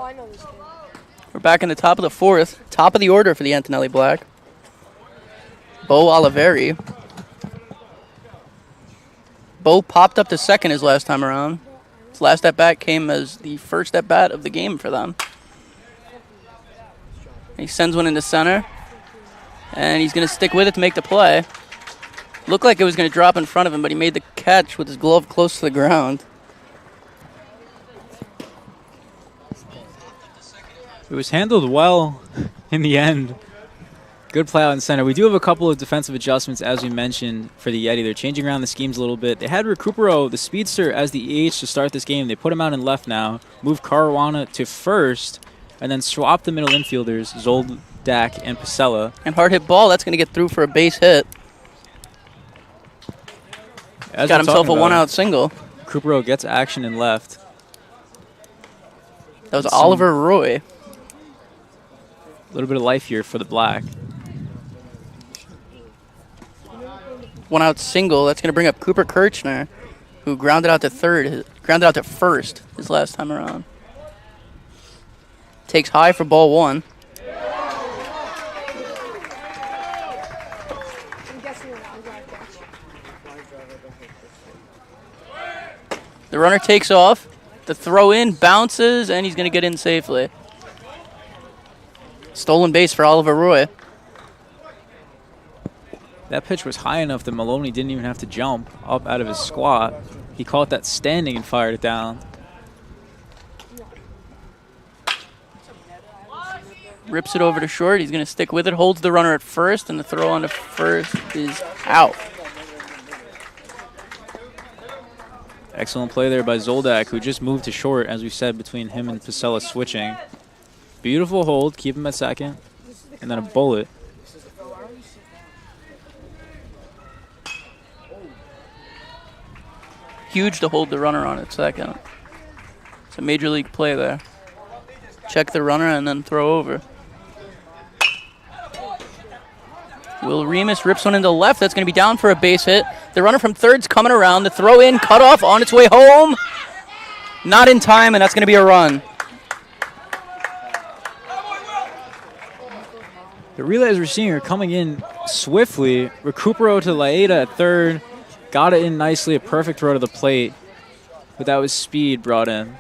I know this game. We're back in the top of the fourth. Top of the order for the Antonelli Black. Bo Oliveri. Bo popped up to second his last time around. His last at-bat came as the first at-bat of the game for them. He sends one into center. And he's going to stick with it to make the play. Looked like it was going to drop in front of him, but he made the catch with his glove close to the ground. It was handled well in the end. Good play out in center. We do have a couple of defensive adjustments, as we mentioned, for the Yeti. They're changing around the schemes a little bit. They had Recupero, the speedster, as the EH to start this game. They put him out in left now, moved Caruana to first, and then swapped the middle infielders, Zoldak and Pasella. And hard hit ball, that's going to get through for a base hit. As Got we're himself a talking about, one-out single. Recupero gets action in left. That was Oliver Roy. A little bit of life here for the Black. One-out single, that's going to bring up Cooper Kirchner, who grounded out to first his last time around. Takes high for ball one. The runner takes off. The throw in bounces, and he's going to get in safely. Stolen base for Oliver Roy. That pitch was high enough that Maloney didn't even have to jump up out of his squat. He caught that standing and fired it down. Rips it over to short. He's going to stick with it. Holds the runner at first, and the throw on to first is out. Excellent play there by Zoldak, who just moved to short, as we said, between him and Pasella switching. Beautiful hold. Keep him at second. And then a bullet. Huge to hold the runner on at second. It's a major league play there. Check the runner and then throw over. Will Remus rips one into left. That's going to be down for a base hit. The runner from third's coming around. The throw in, cut off on its way home. Not in time, and that's going to be a run. The relays we're seeing are coming in swiftly. Recupero to Laeta at third. Got it in nicely. A perfect throw to the plate. But that was speed brought in.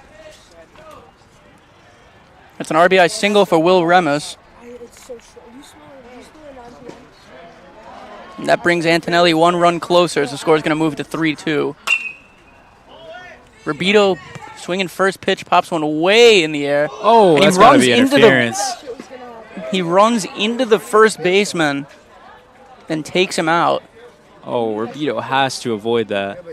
That's an RBI single for Will Remus. And that brings Antonelli one run closer as the score is going to move to 3-2. Rabito swinging first pitch, pops one way in the air. Oh, and that's got to be interference. He runs into the first baseman and takes him out. Oh, Rabito has to avoid that.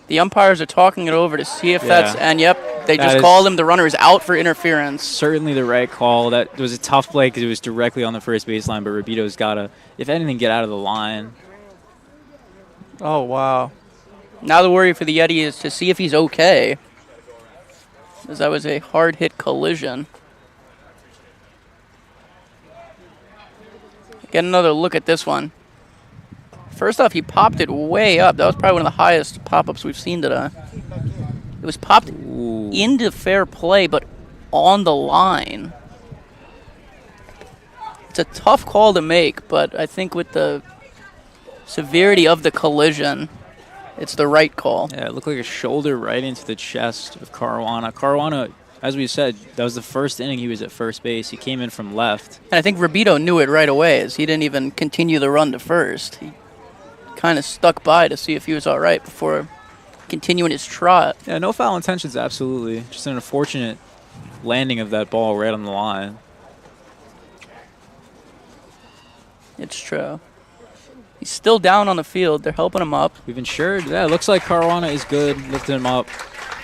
The umpires are talking it over to see if that's, and yep, they just called him. The runner is out for interference. Certainly the right call. That was a tough play because it was directly on the first baseline, but Rabito's got to, if anything, get out of the line. Oh, wow. Now the worry for the Yeti is to see if he's okay, as that was a hard-hit collision. Get another look at this one. First off, he popped it way up. That was probably one of the highest pop-ups we've seen today. It was popped into fair play, but on the line. It's a tough call to make, but I think with the severity of the collision, it's the right call. Yeah, it looked like a shoulder right into the chest of Caruana. Caruana, as we said, that was the first inning he was at first base. He came in from left. And I think Rabito knew it right away, as he didn't even continue the run to first. He kind of stuck by to see if he was all right before continuing his trot. Yeah, no foul intentions, absolutely. Just an unfortunate landing of that ball right on the line. It's true. He's still down on the field. They're helping him up. We've ensured. Yeah, it looks like Caruana is good. Lifting him up.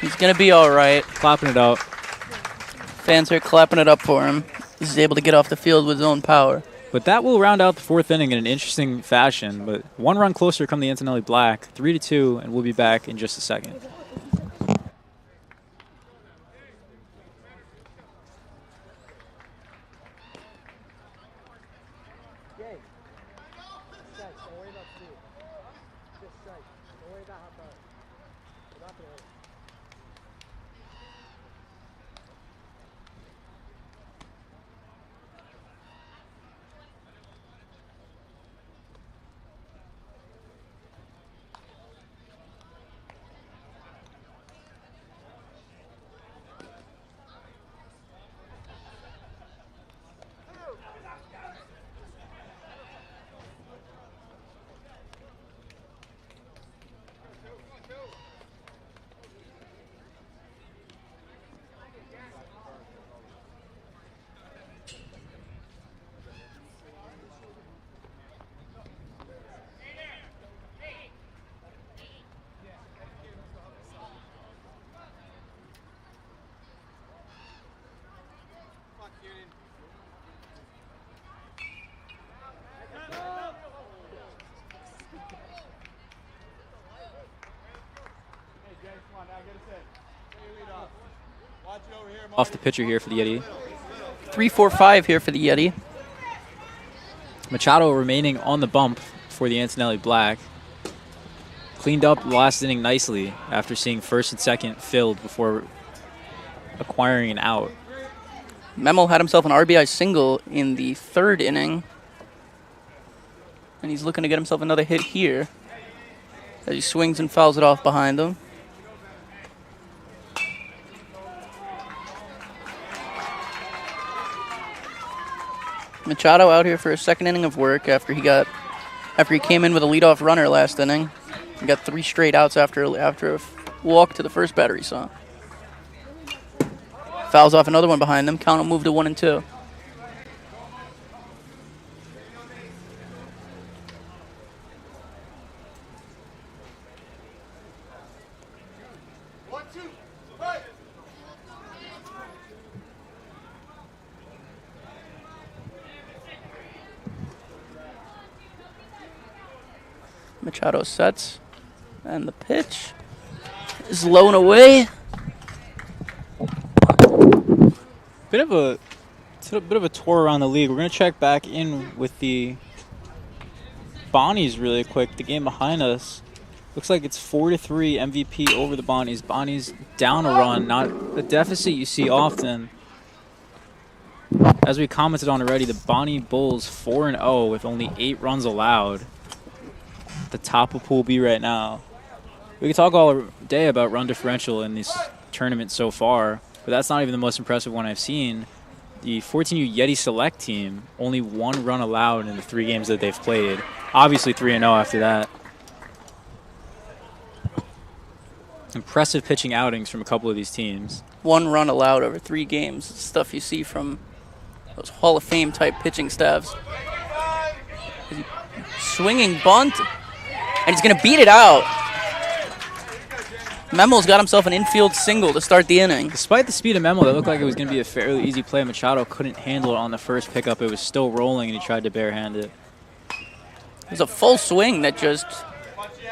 He's going to be all right. Clapping it up. Fans are clapping it up for him. He's able to get off the field with his own power. But that will round out the 4th inning in an interesting fashion. But 1 run closer come the Antonelli Black, 3-2, and we'll be back in just a second. Off the pitcher here for the Yeti. 3-4-5 here for the Yeti. Machado remaining on the bump for the Antonelli Black. Cleaned up last inning nicely after seeing first and second filled before acquiring an out. Memo had himself an RBI single in the 3rd inning. And he's looking to get himself another hit here as he swings and fouls it off behind him. Machado out here for a 2nd inning of work after he came in with a leadoff runner last inning. He got 3 straight outs after a walk to the first batter he saw. Fouls off another one behind him. Count will move to 1-2. Machado sets, and the pitch is low and away. Bit of a tour around the league. We're gonna check back in with the Bonnies really quick. The game behind us looks like it's 4-3 MVP over the Bonnies. Bonnies down a run, not a deficit you see often. As we commented on already, the Bonnie Bulls 4-0 with only 8 runs allowed. The top of Pool B right now. We could talk all day about run differential in this tournament so far, but that's not even the most impressive one I've seen. The 14U Yeti Select team, only 1 run allowed in the 3 games that they've played. Obviously 3-0 after that. Impressive pitching outings from a couple of these teams. 1 run allowed over 3 games. It's stuff you see from those Hall of Fame type pitching staffs. Swinging bunt. And he's going to beat it out. Memo's got himself an infield single to start the inning. Despite the speed of Memo, that looked like it was going to be a fairly easy play. Machado couldn't handle it on the first pickup. It was still rolling, and he tried to barehand it. It was a full swing that just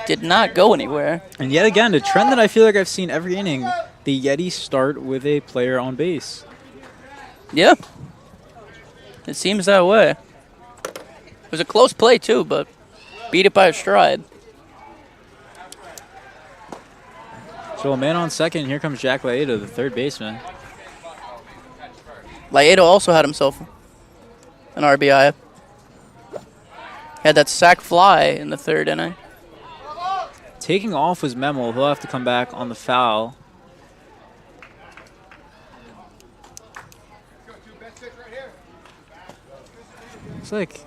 did not go anywhere. And yet again, a trend that I feel like I've seen every inning, the Yeti start with a player on base. Yeah. It seems that way. It was a close play, too, but beat it by a stride. So a man on second, here comes Jack Laedo, the 3rd baseman. Laedo also had himself an RBI. Had that sac fly in the 3rd inning. Taking off was Memo. He'll have to come back on the foul. It's like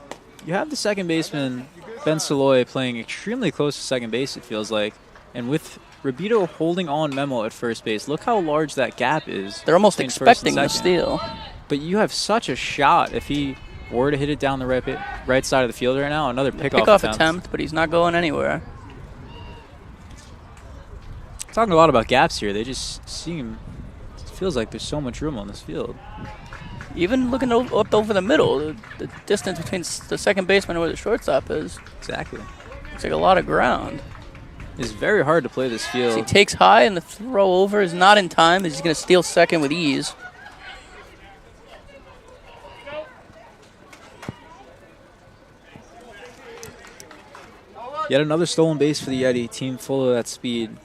you have the second baseman, Ben Saloy, playing extremely close to second base, it feels like. And with Rabito holding on Memo at first base, look how large that gap is. They're almost expecting the steal. But you have such a shot if he were to hit it down the right side of the field right now. Another pickoff attempt, but he's not going anywhere. Talking a lot about gaps here. They just seem, it feels like there's so much room on this field. Even looking up over the middle, the distance between the second baseman and where the shortstop is. Exactly. It's like a lot of ground. It's very hard to play this So field. he takes high, and the throw over is not in time. He's going to steal second with ease. Yet another stolen base for the Yeti. Team full of that speed.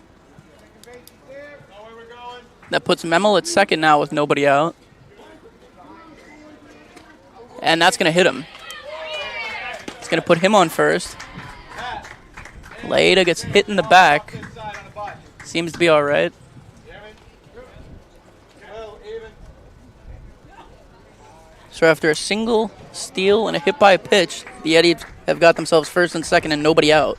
That puts Memel at second now with nobody out. And that's going to hit him. It's going to put him on first. Laeta gets hit in the back. Seems to be all right. So after a single, steal, and a hit by a pitch, the Yeti have got themselves first and second and nobody out.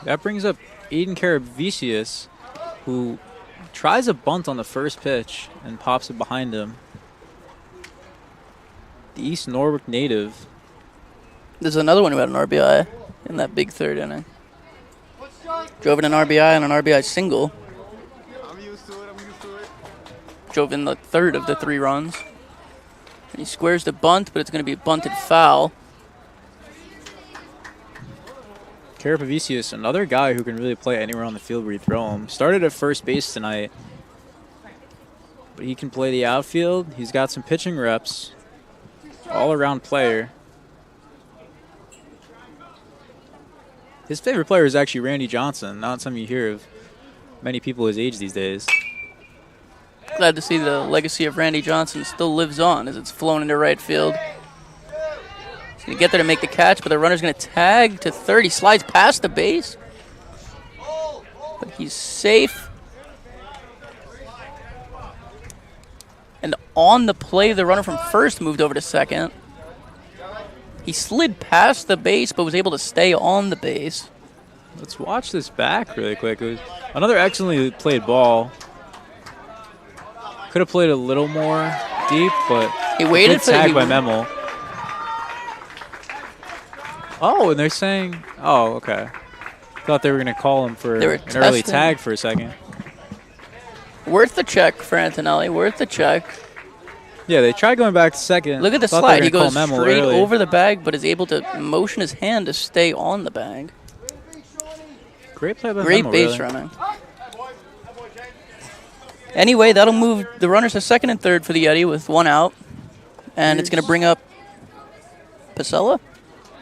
That brings up Aiden Karabvicius, who tries a bunt on the first pitch and pops it behind him. The East Norwich native. There's another one who had an RBI in that big third inning. Drove in an RBI and an RBI single. I'm used to it. Drove in the third of the 3 runs. And he squares the bunt, but it's going to be bunted foul. Karabvicius, another guy who can really play anywhere on the field where you throw him. Started at first base tonight, but he can play the outfield. He's got some pitching reps. All-around player. His favorite player is actually Randy Johnson. Not something you hear of many people his age these days. Glad to see the legacy of Randy Johnson still lives on as it's flown into right field. He's going to get there to make the catch, but the runner's going to tag to third. He slides past the base, but he's safe. And on the play, the runner from first moved over to second. He slid past the base, but was able to stay on the base. Let's watch this back really quick. It was another excellently played ball. Could have played a little more deep, but He waited good for tag he- by Memel. Oh, and they're saying, oh, okay. Thought they were going to call him for They were an early testing. tag for a second. Worth the check for Antonelli. Worth the check. Yeah, they tried going back to second. Look at the Thought they were slide. He gonna goes call Memel straight early. over the bag, but is able to motion his hand to stay on the bag. Great play by Great Memel, base really. running. Anyway, that'll move the runners to second and third for the Yeti with 1 out. And it's going to bring up Pacella?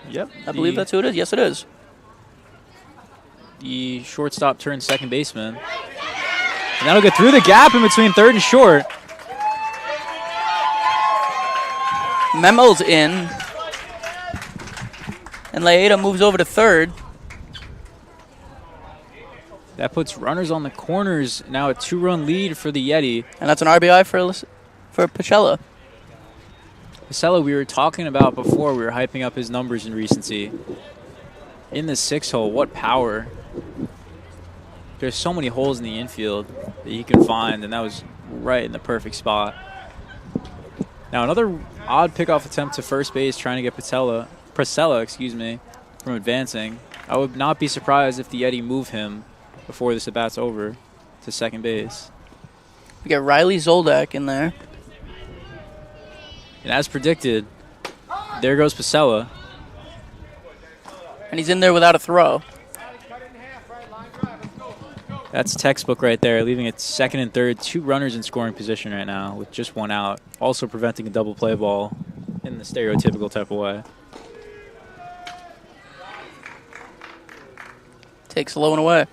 Yep. I believe that's who it is. Yes, it is. The shortstop turned second baseman. And that'll get through the gap in between third and short. Memel's in. And Laeta moves over to third. That puts runners on the corners. Now a 2-run lead for the Yeti. And that's an RBI for Pacella. Pacella, we were talking about before, we were hyping up his numbers in recency. In the 6-hole, what power. There's so many holes in the infield that he can find, and that was right in the perfect spot. Now another odd pickoff attempt to first base, trying to get Pacella, from advancing. I would not be surprised if the Yeti move him before this at-bat's over to second base. We got Riley Zoldak in there. And as predicted, there goes Pacella. And he's in there without a throw. That's textbook right there, leaving it second and third. 2 runners in scoring position right now with just 1 out. Also preventing a double play ball in the stereotypical type of way. Takes low and away.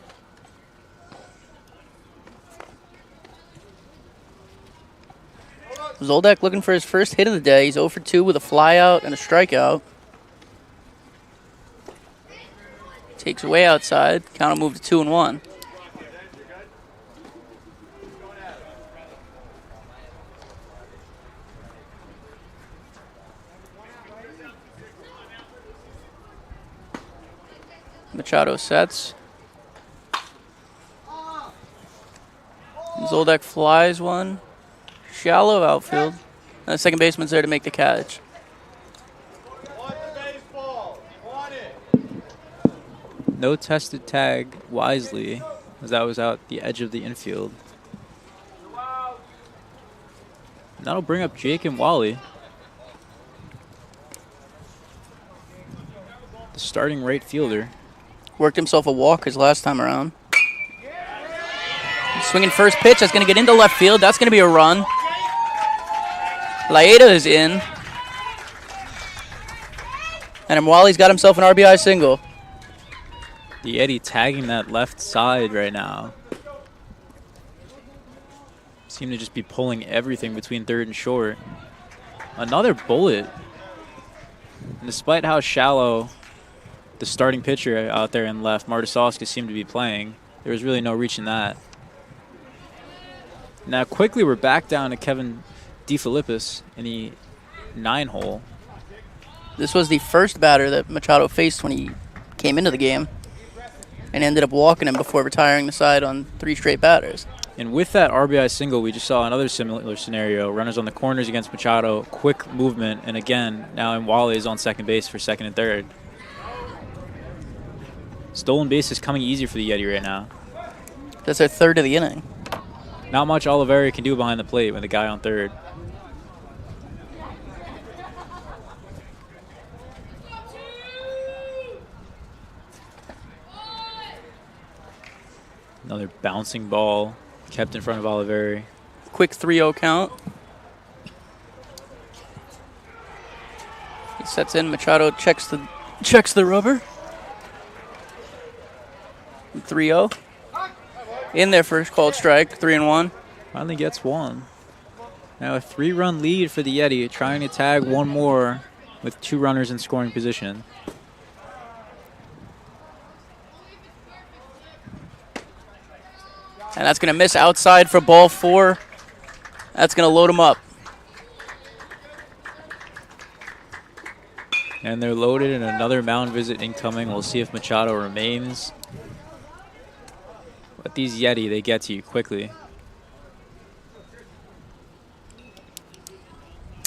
Zoldak looking for his first hit of the day. He's 0 for 2 with a flyout and a strikeout. Takes away outside. Count will move to 2-1. Machado sets. Zoldak flies one. Shallow outfield. And the second baseman's there to make the catch. Want the baseball. Want it. No tested tag wisely, as that was out the edge of the infield. And that'll bring up Jake and Wally. The starting right fielder. Worked himself a walk his last time around. Swinging first pitch. That's going to get into left field. That's going to be a run. Laeta is in. And Wally's got himself an RBI single. The Yeti tagging that left side right now. Seem to just be pulling everything between third and short. Another bullet. And despite how shallow the starting pitcher out there in left, Martisovsky, seemed to be playing, there was really no reaching that. Now quickly we're back down to Kevin DeFilippis in the 9-hole. This was the first batter that Machado faced when he came into the game and ended up walking him before retiring the side on 3 straight batters. And with that RBI single, we just saw another similar scenario. Runners on the corners against Machado, quick movement, and again, now Wally is on second base for second and third. Stolen base is coming easier for the Yeti right now. That's their third of the inning. Not much Oliveri can do behind the plate with a guy on third. Another bouncing ball kept in front of Oliveri. Quick 3-0 count. He sets in. Machado checks the rubber. 3-0. In their first called strike, 3-1. Finally gets one. Now a 3-run lead for the Yeti, trying to tag one more with 2 runners in scoring position. And that's going to miss outside for ball 4. That's going to load him up. And they're loaded, and another mound visit incoming. We'll see if Machado remains. But these Yeti, they get to you quickly.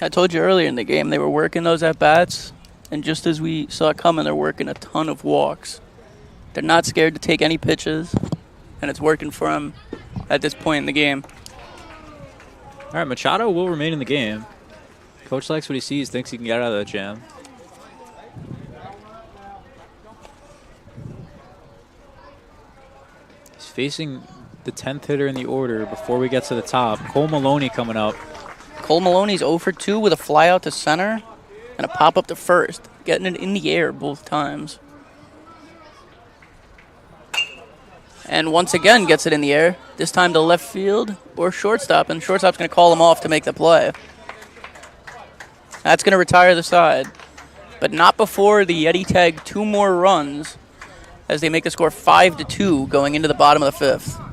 I told you earlier in the game they were working those at-bats, and just as we saw it coming, they're working a ton of walks. They're not scared to take any pitches, and it's working for them at this point in the game. All right, Machado will remain in the game. Coach likes what he sees, thinks he can get out of that jam. He's facing the 10th hitter in the order before we get to the top. Cole Maloney coming up. Cole Maloney's 0 for 2 with a fly out to center and a pop up to first, getting it in the air both times. And once again gets it in the air, this time to left field or shortstop, and shortstop's going to call him off to make the play. That's going to retire the side, but not before the Yeti tag 2 more runs as they make the score 5-2 going into the bottom of the 5th.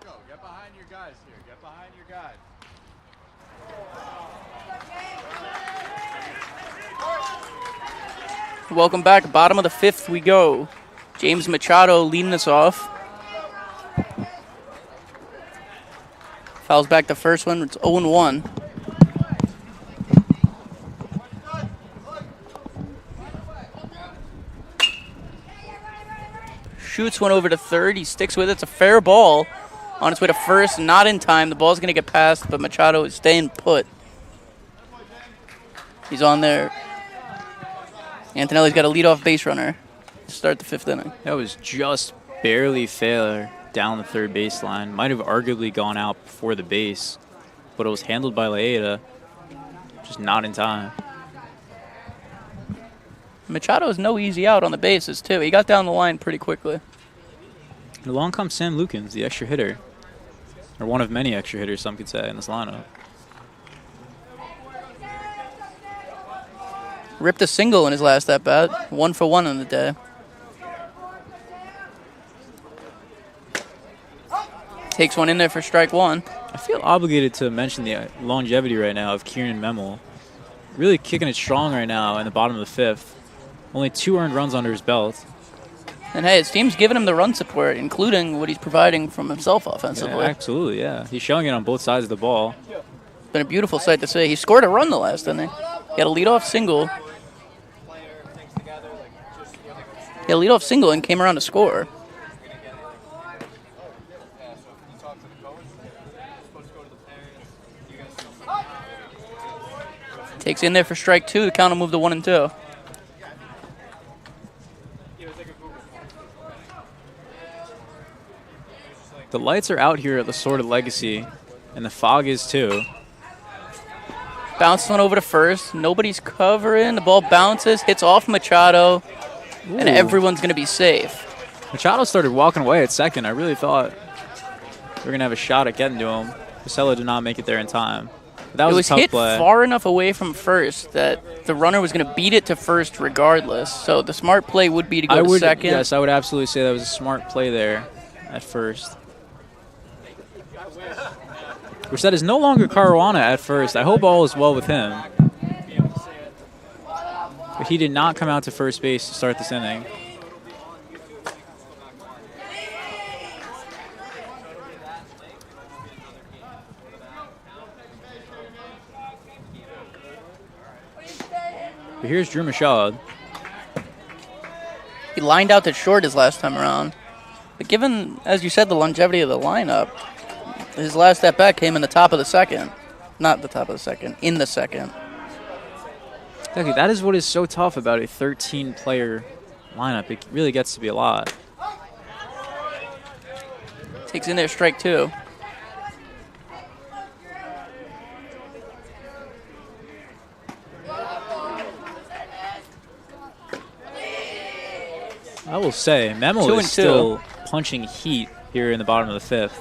go. Get behind your guys here. Get behind your guys. Welcome back. Bottom of the 5th we go. James Machado leading us off. Fouls back the first one. It's 0-1. Shoots one over to third. He sticks with it. It's a fair ball. On its way to first. Not in time. The ball's going to get passed, but Machado is staying put. He's on there. Antonelli's got a leadoff base runner to start the 5th inning. That was just barely fair down the third baseline. Might have arguably gone out before the base, but it was handled by Laeta. Just not in time. Machado is no easy out on the bases, too. He got down the line pretty quickly. And along comes Sam Lukens, the extra hitter. Or one of many extra hitters, some could say, in this lineup. Ripped a single in his last at-bat. 1 for 1 on the day. Takes one in there for strike 1. I feel obligated to mention the longevity right now of Kieran Memel. Really kicking it strong right now in the bottom of the 5th. Only 2 earned runs under his belt. And hey, his team's giving him the run support, including what he's providing from himself offensively. Yeah, absolutely, yeah. He's showing it on both sides of the ball. It's been a beautiful sight to see. He scored a run the last inning. He had a leadoff single. He had a leadoff single and came around to score. Takes in there for strike 2. The count will move to 1-2. The lights are out here at the Sword of Legacy, and the fog is too. Bounced one over to first. Nobody's covering. The ball bounces, hits off Machado, and everyone's going to be safe. Machado started walking away at second. I really thought we were going to have a shot at getting to him. Casella did not make it there in time. But that was a tough hit play. Far enough away from first that the runner was going to beat it to first regardless. So the smart play would be to go to second. Yes, I would absolutely say that was a smart play there at first. Which that is no longer Caruana at first. I hope all is well with him. But he did not come out to first base to start this inning. But here's Drew Michaud. He lined out to short his last time around. But given, as you said, the longevity of the lineup, his last at-bat came in the top of the second. Not the top of the second, in the second. Exactly. That is what is so tough about a 13-player lineup. It really gets to be a lot. Takes in there strike 2. I will say, Memo is still punching heat here in the bottom of the 5th.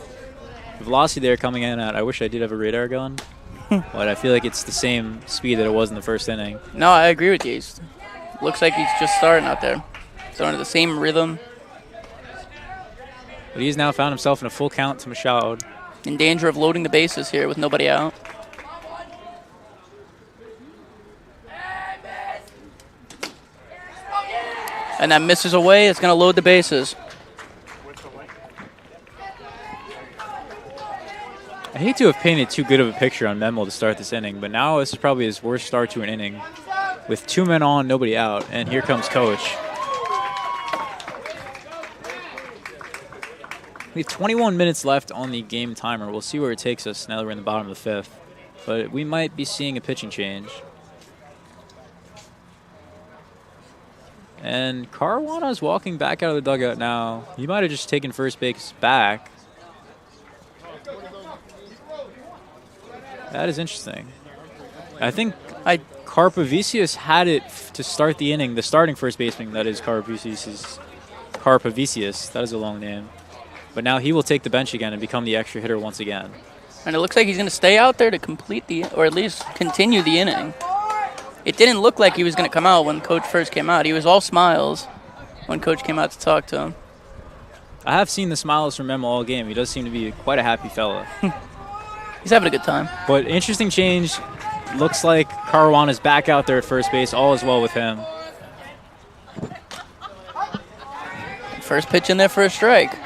The velocity there coming in at, I wish I did have a radar gun, but I feel like it's the same speed that it was in the first inning. No, I agree with you. Looks like he's just starting out there. Starting at the same rhythm. But he's now found himself in a full count to Michaud. In danger of loading the bases here with nobody out. And that misses away. It's going to load the bases. I hate to have painted too good of a picture on Memo to start this inning, but now this is probably his worst start to an inning. With 2 men on, nobody out, and here comes Coach. We have 21 minutes left on the game timer. We'll see where it takes us now that we're in the bottom of the 5th. But we might be seeing a pitching change. And Caruana's walking back out of the dugout now. He might have just taken first base back. That is interesting. I think Carpavicius had it to start the inning. The starting first baseman, that is Carpavicius. That is a long name. But now he will take the bench again and become the extra hitter once again. And it looks like he's going to stay out there to complete or at least continue the inning. It didn't look like he was going to come out when Coach first came out. He was all smiles when Coach came out to talk to him. I have seen the smiles from Memo all game. He does seem to be quite a happy fella. He's having a good time. But interesting change. Looks like Caruana is back out there at first base. All is well with him. First pitch in there for a strike.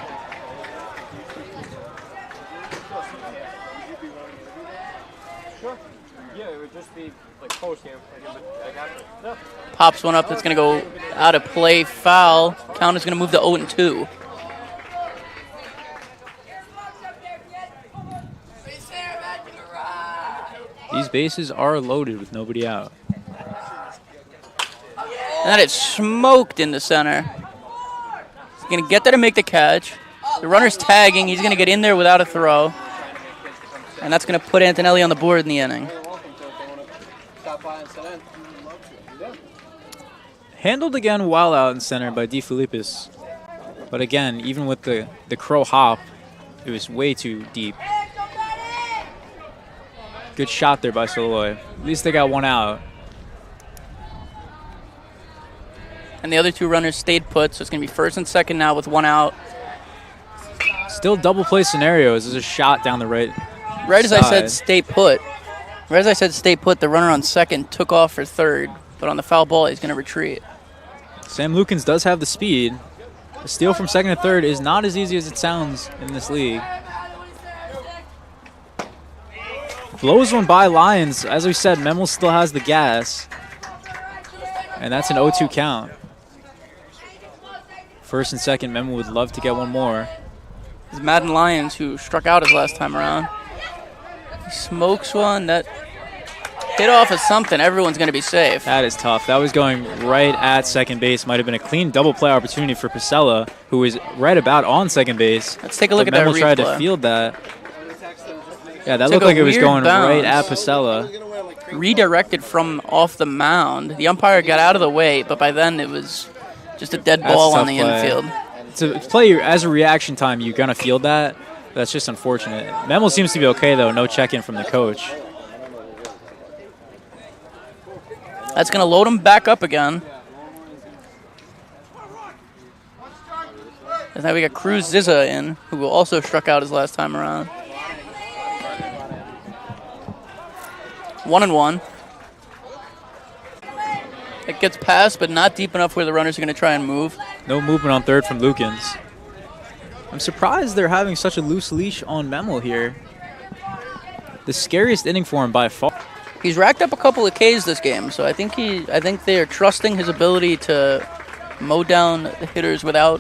Pops one up that's going to go out of play, foul. Count is going to move to 0-2. These bases are loaded with nobody out. And then it's smoked into center. He's going to get there to make the catch. The runner's tagging. He's going to get in there without a throw. And that's going to put Antonelli on the board in the inning. Handled again while out in center by DeFilippis. But again, even with the crow hop, it was way too deep. Good shot there by Soloy. At least they got one out. And the other two runners stayed put, so it's going to be first and second now with one out. Still double play scenarios. There's a shot down the right Right as side. I said stay put. Right as I said stay put, the runner on second took off for third. But on the foul ball, he's going to retreat. Sam Lukens does have the speed. A steal from second to third is not as easy as it sounds in this league. Blows one by Lions. As we said, Memo still has the gas. And that's an 0-2 count. First and second, Memo would love to get one more. It's Madden Lions who struck out his last time around. He smokes one that hit off of something. Everyone's going to be safe. That is tough. That was going right at second base. Might have been a clean double play opportunity for Pasella, who was right about on second base. Let's take a look at that Memo tried to replay. field that. Yeah, that Took looked a like it was weird going right at bounce. Pasella. Redirected from off the mound. The umpire got out of the way, but by then it was just a dead That's a ball on tough the play. infield. To play as a reaction time, you're going to field that. That's just unfortunate. Memo seems to be okay, though. No check-in from the coach. That's going to load him back up again. And now we got Cruz Zizza in, who also struck out his last time around. 1-1. It gets past, but not deep enough where the runners are going to try and move. No movement on third from Lukens. I'm surprised they're having such a loose leash on Memo here. The scariest inning for him by far. He's racked up a couple of Ks this game, so I think they're trusting his ability to mow down the hitters without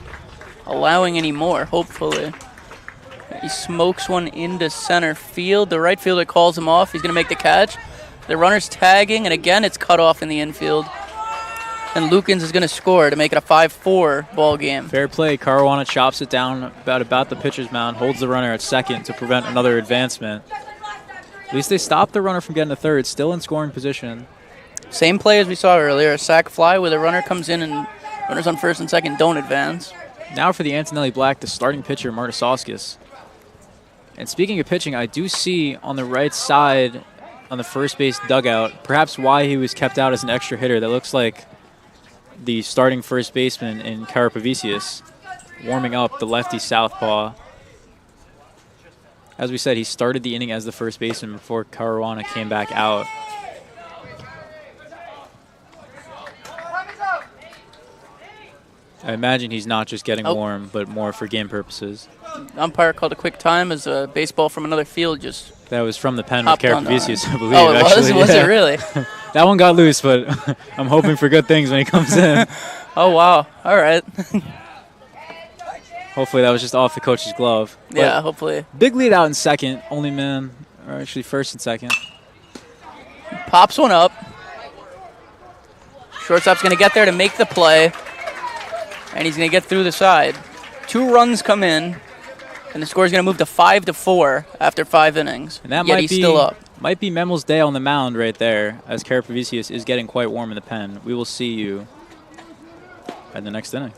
allowing any more, hopefully. He smokes one into center field. The right fielder calls him off. He's going to make the catch. The runner's tagging, and again it's cut off in the infield. And Lukens is going to score to make it a 5-4 ball game. Fair play. Caruana chops it down about the pitcher's mound, holds the runner at second to prevent another advancement. At least they stopped the runner from getting to third, still in scoring position. Same play as we saw earlier, a sac fly where the runner comes in and runners on first and second don't advance. Now for the Antonelli Black, the starting pitcher, Martisauskas. And speaking of pitching, I do see on the right side on the first base dugout, perhaps why he was kept out as an extra hitter. That looks like the starting first baseman in Carapavicius, warming up the lefty southpaw. As we said, he started the inning as the first baseman before Caruana came back out. I imagine he's not just getting warm, but more for game purposes. The umpire called a quick time as a baseball from another field just... That was from the pen with Carapavicius, I believe. Oh, it actually. was? Was it really? That one got loose, but I'm hoping for good things when he comes in. Oh, wow. All right. Hopefully that was just off the coach's glove. But yeah, hopefully. Big lead out in second. Only man, or actually first and second. Pops one up. Shortstop's going to get there to make the play. And he's going to get through the side. 2 runs come in. And the score is going to move to 5-4 after 5 innings. And that Yet might he's be, still up. Might be Memel's day on the mound right there, as Carapavicius is getting quite warm in the pen. We will see you at the next inning.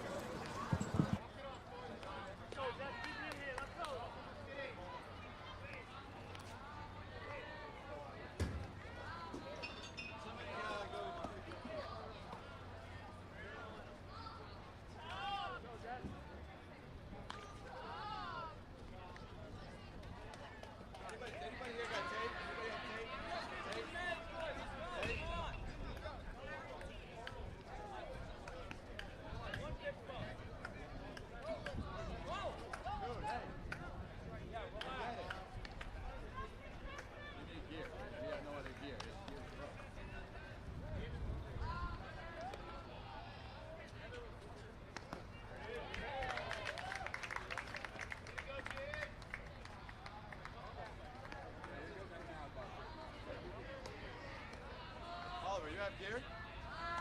have gear?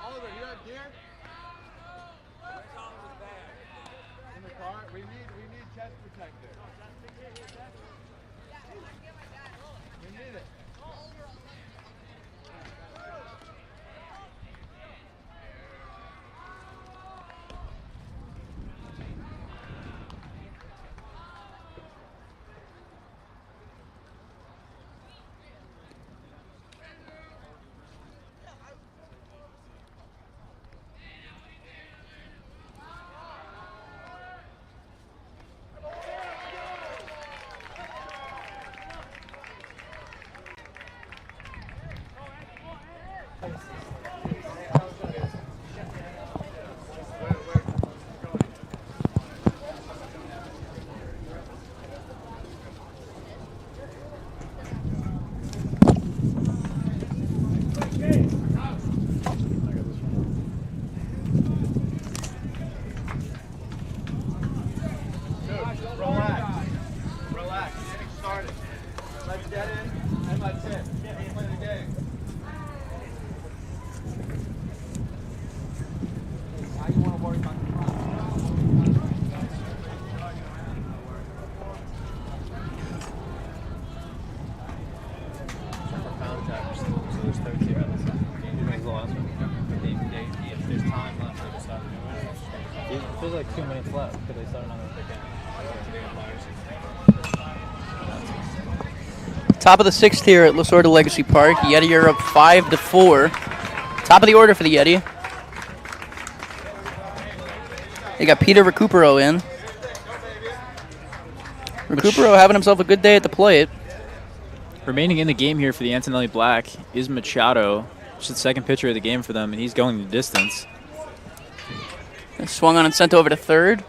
Oliver, you have gear? In the car? We need chest protector. We need it. Relax. Relax. Getting started. Let's get in and let's hit. Play the game. Now you want to work on So there's 13 minutes left. If there's time left, they decide to do it. There's like 2 minutes left. Could they start another if they can? Top of the sixth here at Lasorda Legacy Park. Yeti are up 5-4. Top of the order for the Yeti. They got Peter Recupero in. Recupero having himself a good day at the plate. Remaining in the game here for the Antonelli Black is Machado. Just the second pitcher of the game for them, and he's going the distance. Swung on and sent over to third.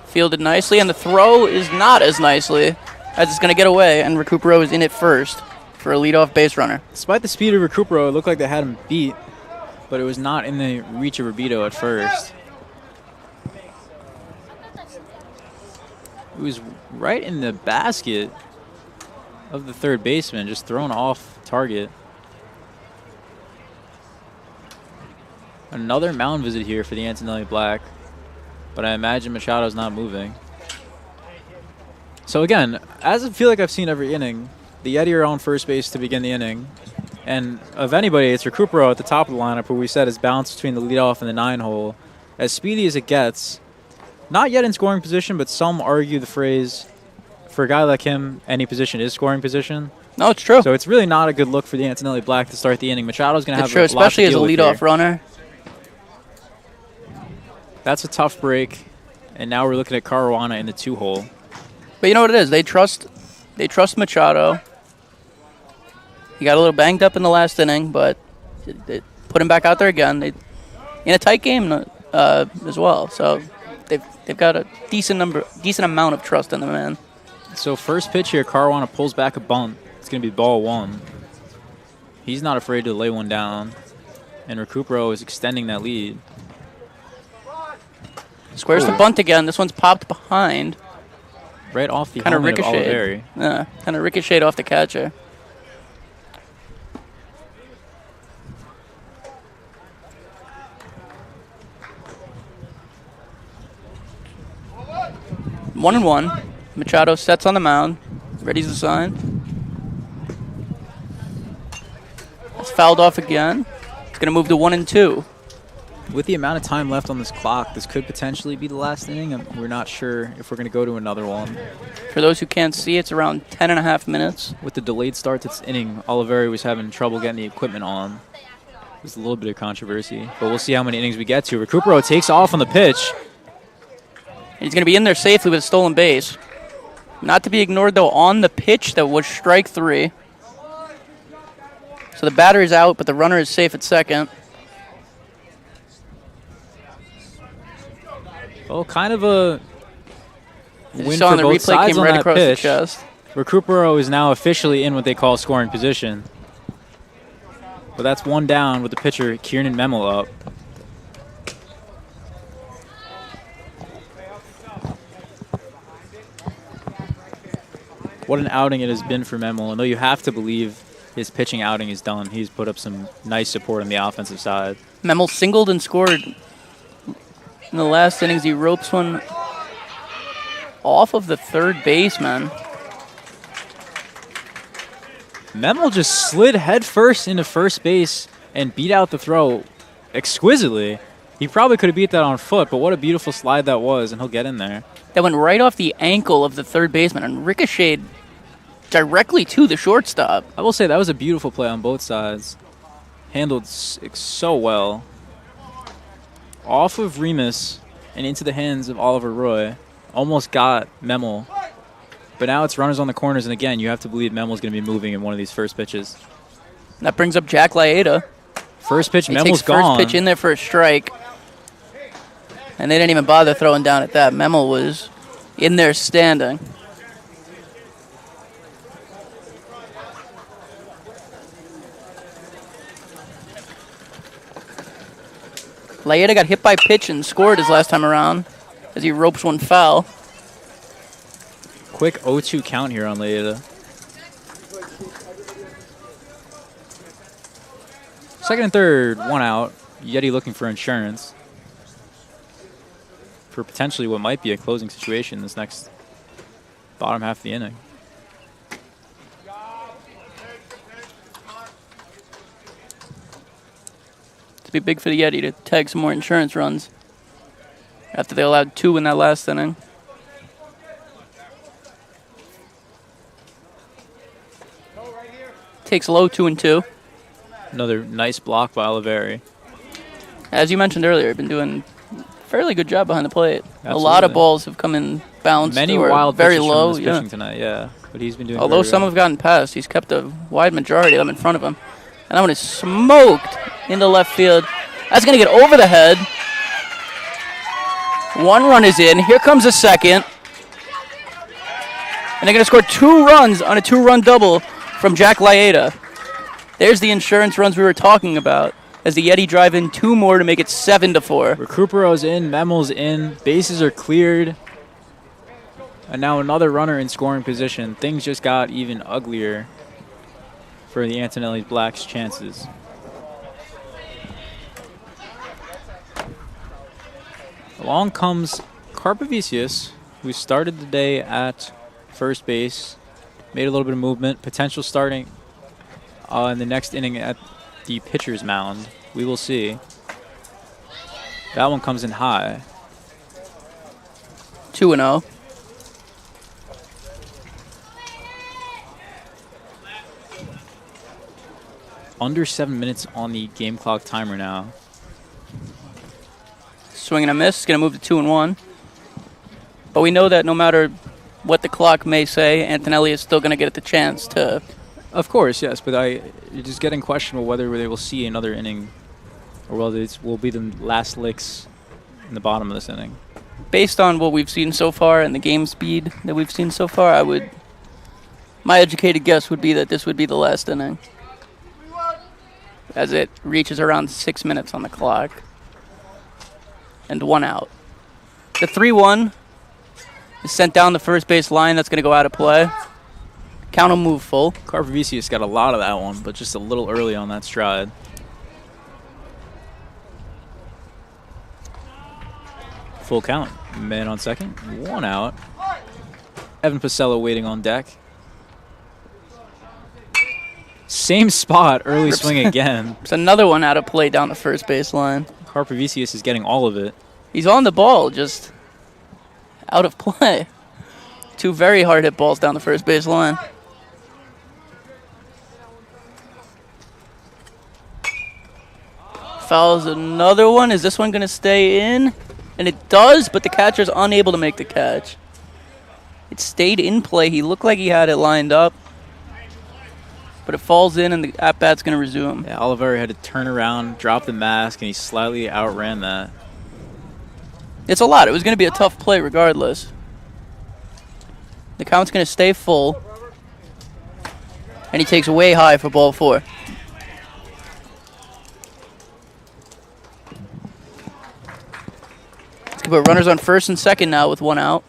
Fielded nicely, and the throw is not as nicely as it's going to get away, and Recupero is in at first for a leadoff base runner. Despite the speed of Recupero, it looked like they had him beat, but it was not in the reach of Rubito at first. It was right in the basket of the third baseman, just thrown off target. Another mound visit here for the Antonelli Black, but I imagine Machado's not moving. So again, as I feel like I've seen every inning, the Yeti are on first base to begin the inning. And of anybody, it's Recupero at the top of the lineup, who we said is balanced between the leadoff and the 9-hole. As speedy as it gets, not yet in scoring position, but some argue the phrase, for a guy like him, any position is scoring position. No, it's true. So it's really not a good look for the Antonelli Black to start the inning. Machado's going to have It's true, a lot to especially as a deal with leadoff here. runner. That's a tough break. And now we're looking at Caruana in the 2-hole. But you know what it is? They trust Machado. He got a little banged up in the last inning, but they put him back out there again. They in a tight game as well. So they've got a decent amount of trust in the man. So first pitch here, Caruana pulls back a bunt. It's going to be ball 1. He's not afraid to lay one down. And Recupero is extending that lead. Squares the bunt again. This one's popped behind. Right off the Kind of helmet of ricocheted. Oliveri. Kind of ricocheted off the catcher. One and one. Machado sets on the mound. Ready's the sign. It's fouled off again. It's going to move to 1-2. With the amount of time left on this clock, this could potentially be the last inning. We're not sure if we're going to go to another one. For those who can't see, it's around 10.5 minutes. With the delayed start to this inning, Oliveri was having trouble getting the equipment on. There's a little bit of controversy, but we'll see how many innings we get to. Recupero takes off on the pitch. And he's going to be in there safely with a stolen base. Not to be ignored, though, on the pitch that was strike 3. So the batter is out, but the runner is safe at second. Oh, kind of a win saw for on the both replay, sides came on right that across pitch. the chest. Recupero is now officially in what they call scoring position. But that's one down with the pitcher, Kieran Memel, up. What an outing it has been for Memel. And though you have to believe his pitching outing is done. He's put up some nice support on the offensive side. Memel singled and scored in the last innings. He ropes one off of the third baseman. Memel just slid headfirst into first base and beat out the throw exquisitely. He probably could have beat that on foot, but what a beautiful slide that was, and he'll get in there. That went right off the ankle of the third baseman and ricocheted directly to the shortstop. I will say that was a beautiful play on both sides. Handled so well. Off of Remus and into the hands of Oliver Roy. Almost got Memel. But now it's runners on the corners, and again, you have to believe Memel's going to be moving in one of these first pitches. That brings up Jack Laeta. First pitch, He Memel's takes gone. first pitch in there for a strike. And they didn't even bother throwing down at that. Memel was in there standing. Laeta got hit by pitch and scored his last time around as he ropes one foul. Quick 0-2 count here on Laeta. Second and third, one out. Yeti looking for insurance for potentially what might be a closing situation this next bottom half of the inning. It'd be big for the Yeti to tag some more insurance runs after they allowed 2 in that last inning. Takes low 2-2. Another nice block by Oliveri. As you mentioned earlier, been doing a fairly good job behind the plate. Absolutely. A lot of balls have come in bounced. Many or wild very pitches low. from his pitching tonight, yeah. But he's been doing Although very some well. have gotten past, he's kept a wide majority of them in front of him. And that one is smoked into left field. That's going to get over the head. One run is in. Here comes a second. And they're going to score 2 runs on a 2-run double from Jack Laeta. There's the insurance runs we were talking about as the Yeti drive in 2 more to make it 7-4. Recupero's in, Memel's in, bases are cleared. And now another runner in scoring position. Things just got even uglier for the Antonelli Blacks' chances. Along comes Carpavicius, who started the day at first base, made a little bit of movement, potential starting in the next inning at the pitcher's mound. We will see. That one comes in high. 2-0. Under 7 minutes on the game clock timer now. Swing and a miss. Going to move to 2-1. But we know that no matter what the clock may say, Antonelli is still going to get the chance to. Of course, yes, but you're just getting questionable whether they will see another inning or whether it will be the last licks in the bottom of this inning. Based on what we've seen so far and the game speed that we've seen so far, my educated guess would be that this would be the last inning, as it reaches around 6 minutes on the clock and 1 out. The 3-1 is sent down the first base line. That's going to go out of play. Count will move full. Carpavicius got a lot of that one, but just a little early on that stride. Full count. Man on second. 1 out. Evan Pacello waiting on deck. Same spot. Early swing again. It's another one out of play down the first base line. Carpavicius is getting all of it. He's on the ball, just out of play. 2 very hard hit balls down the first base line. Fouls another one. Is this one going to stay in? And it does, but the catcher's unable to make the catch. It stayed in play. He looked like he had it lined up. But it falls in, and the at-bat's going to resume. Yeah, Oliveri had to turn around, drop the mask, and he slightly outran that. It's a lot. It was going to be a tough play regardless. The count's going to stay full. And he takes way high for ball 4. Let's put runners on first and second now with 1 out.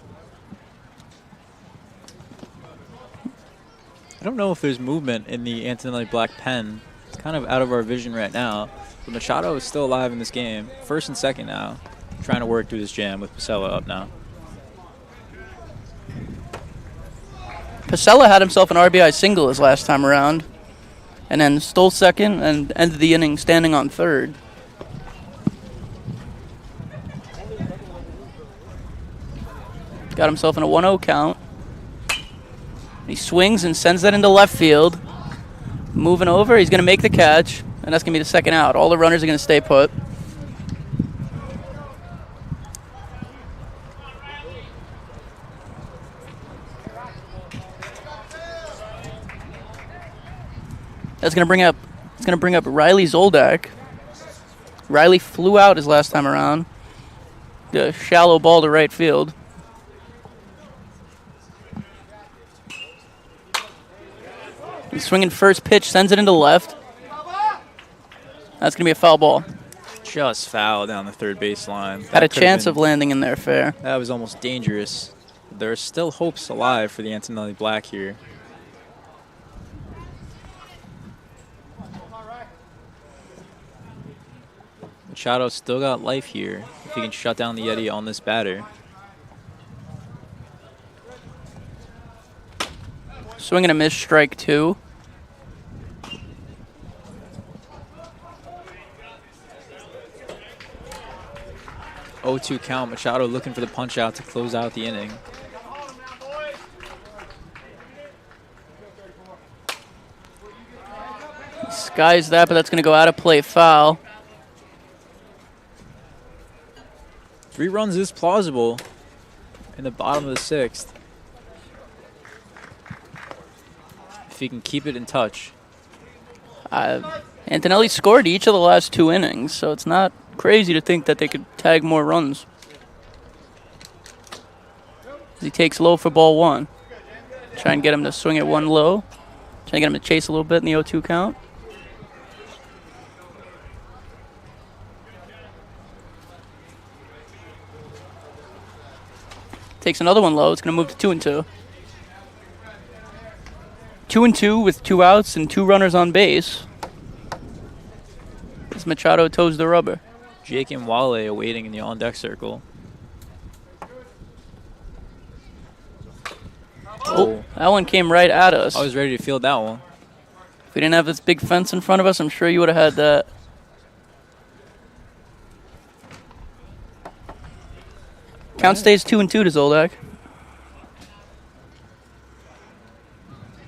I don't know if there's movement in the Antonelli Black pen. It's kind of out of our vision right now. But Machado is still alive in this game. First and second now. Trying to work through this jam with Pasella up now. Pasella had himself an RBI single his last time around, and then stole second and ended the inning standing on third. Got himself in a 1-0 count. He swings and sends that into left field. Moving over, he's going to make the catch, and that's going to be the second out. All the runners are going to stay put. That's going to bring up Riley Zoldak. Riley flew out his last time around. The shallow ball to right field. He's swinging first pitch, sends it into left. That's going to be a foul ball. Just foul down the third baseline. Had a chance of landing in there fair. That was almost dangerous. There's still hopes alive for the Antonelli Black here. Machado's still got life here if he can shut down the Yeti on this batter. Swing and a miss, strike 2. Oh, 2 count. Machado looking for the punch out to close out the inning. He skies that, but that's going to go out of play, foul. 3 runs is plausible in the bottom of the 6th. If he can keep it in touch. Antonelli scored each of the last 2 innings, so it's not crazy to think that they could tag more runs. He takes low for ball 1. Try and get him to swing at 1 low. Try and get him to chase a little bit in the 0-2 count. Takes another 1 low. It's going to move to 2-2. 2-2 with 2 outs and 2 runners on base. As Machado toes the rubber. Jake and Wale awaiting in the on-deck circle. Oh, that one came right at us. I was ready to field that one. If we didn't have this big fence in front of us, I'm sure you would have had that. Count stays 2-2 to Zoldak.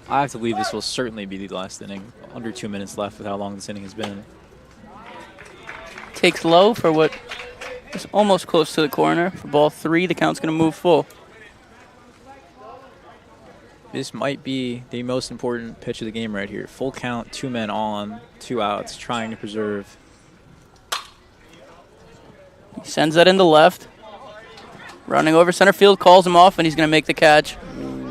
I have to believe this will certainly be the last inning. Under 2 minutes left with how long this inning has been. Takes low for what is almost close to the corner. For ball 3, the count's going to move full. This might be the most important pitch of the game right here. Full count, 2 men on, 2 outs, trying to preserve. He sends that into left. Running over center field, calls him off, and he's going to make the catch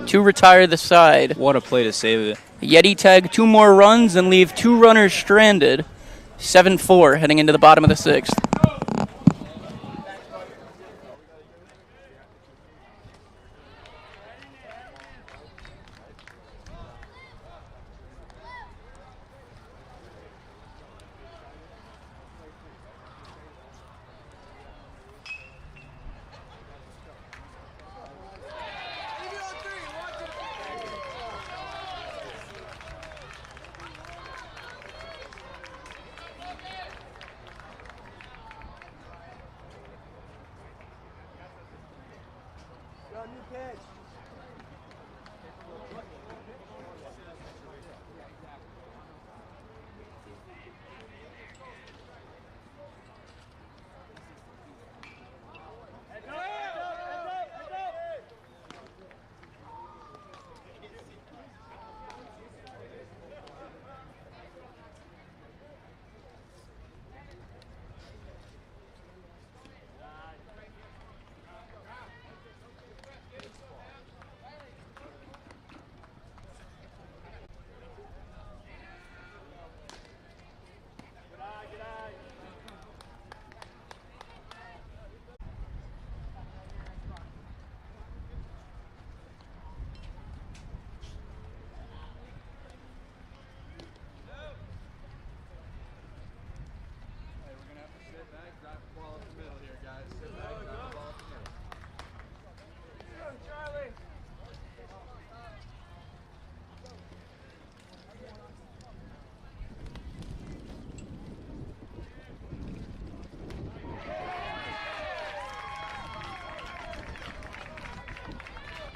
to retire the side. What a play to save it. Yeti tag 2 more runs and leave 2 runners stranded. 7-4 heading into the bottom of the 6th.